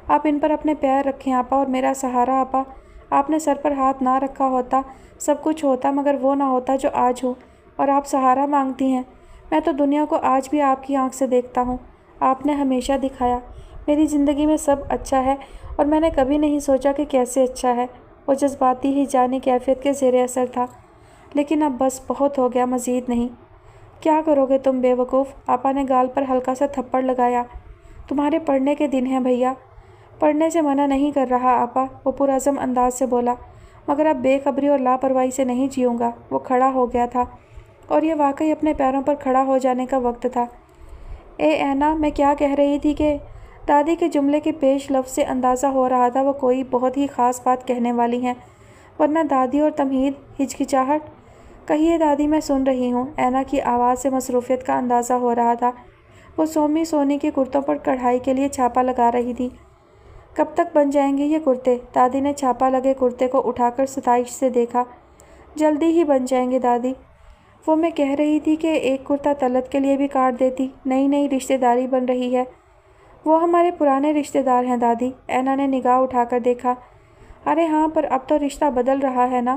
آپ ان پر اپنے پیر رکھیں آپا، اور میرا سہارا آپا۔ آپ نے سر پر ہاتھ نہ رکھا ہوتا، سب کچھ ہوتا، مگر وہ نہ ہوتا جو آج ہوں، اور آپ سہارا مانگتی ہیں۔ میں تو دنیا کو آج بھی آپ کی آنکھ سے دیکھتا ہوں۔ آپ نے ہمیشہ دکھایا میری زندگی میں سب اچھا ہے، اور میں نے کبھی نہیں سوچا کہ کیسے اچھا ہے۔ وہ جذباتی ہی جانی کیفیت کے زیر اثر تھا۔ لیکن اب بس بہت ہو گیا، مزید نہیں۔ کیا کرو گے تم بے وقوف؟ آپا نے گال پر ہلکا سا تھپڑ لگایا۔ تمہارے پڑھنے کے دن ہیں بھیا۔ پڑھنے سے منع نہیں کر رہا آپا، وہ پرعزم انداز سے بولا، مگر اب بے خبری اور لاپرواہی سے نہیں جیوں گا۔ وہ کھڑا ہو گیا تھا، اور یہ واقعی اپنے پیروں پر کھڑا ہو جانے کا وقت تھا۔ اے اینا، میں کیا کہہ رہی تھی کہ دادی کے جملے کے پیش لفظ سے اندازہ ہو رہا تھا وہ کوئی بہت ہی خاص بات کہنے والی ہیں، ورنہ دادی اور تمہید، ہچکچاہٹ۔ کہیے دادی، میں سن رہی ہوں۔ اینا کی آواز سے مصروفیت کا اندازہ ہو رہا تھا۔ وہ سومی سونی کے کرتوں پر کڑھائی کے لیے چھاپا لگا رہی تھی۔ کب تک بن جائیں گے یہ کرتے؟ دادی نے چھاپا لگے کرتے کو اٹھا کر ستائش سے دیکھا۔ جلدی ہی بن جائیں گے دادی۔ وہ میں کہہ رہی تھی کہ ایک کرتا طلعت کے لیے بھی کاٹ دیتی، نئی نئی رشتہ داری بن رہی ہے۔ وہ ہمارے پرانے رشتہ دار ہیں دادی۔ اینا نے نگاہ اٹھا کر دیکھا۔ ارے ہاں، پر اب تو رشتہ بدل رہا ہے نا،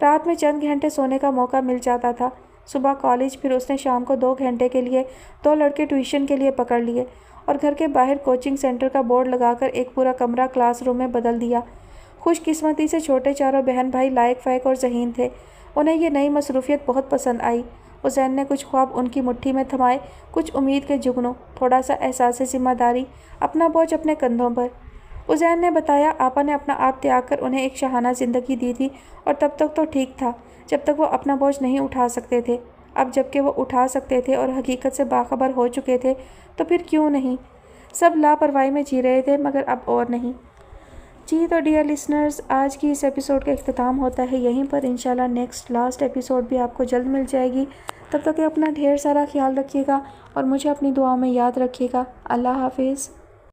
رات میں چند گھنٹے سونے کا موقع مل جاتا تھا۔ صبح کالج، پھر اس نے شام کو 2 گھنٹے کے لیے 2 لڑکے ٹیوشن کے لیے پکڑ لیے اور گھر کے باہر کوچنگ سینٹر کا بورڈ لگا کر ایک پورا کمرہ کلاس روم میں بدل دیا۔ خوش قسمتی سے چھوٹے چاروں بہن بھائی لائق فائق اور ذہین تھے۔ انہیں یہ نئی مصروفیت بہت پسند آئی۔ حسین نے کچھ خواب ان کی مٹھی میں تھمائے، کچھ امید کے جگنوں، تھوڑا سا احساس ذمہ داری، اپنا بوجھ اپنے کندھوں پر۔ حسین نے بتایا آپا نے اپنا آپ تیاگ کر انہیں ایک شاہانہ زندگی دی تھی، اور تب تک تو ٹھیک تھا جب تک وہ اپنا بوجھ نہیں اٹھا سکتے تھے۔ اب جب کہ وہ اٹھا سکتے تھے اور حقیقت سے باخبر ہو چکے تھے تو پھر کیوں نہیں؟ سب لاپرواہی میں جی رہے تھے، مگر اب اور نہیں۔ جی تو ڈیئر لسنرز، آج کی اس ایپیسوڈ کا اختتام ہوتا ہے یہیں پر۔ انشاءاللہ لاسٹ ایپیسوڈ بھی آپ کو جلد مل جائے گی۔ تب تک اپنا ڈھیر سارا خیال رکھیے گا اور مجھے اپنی دعاؤں میں یاد رکھیے گا۔ اللہ حافظ۔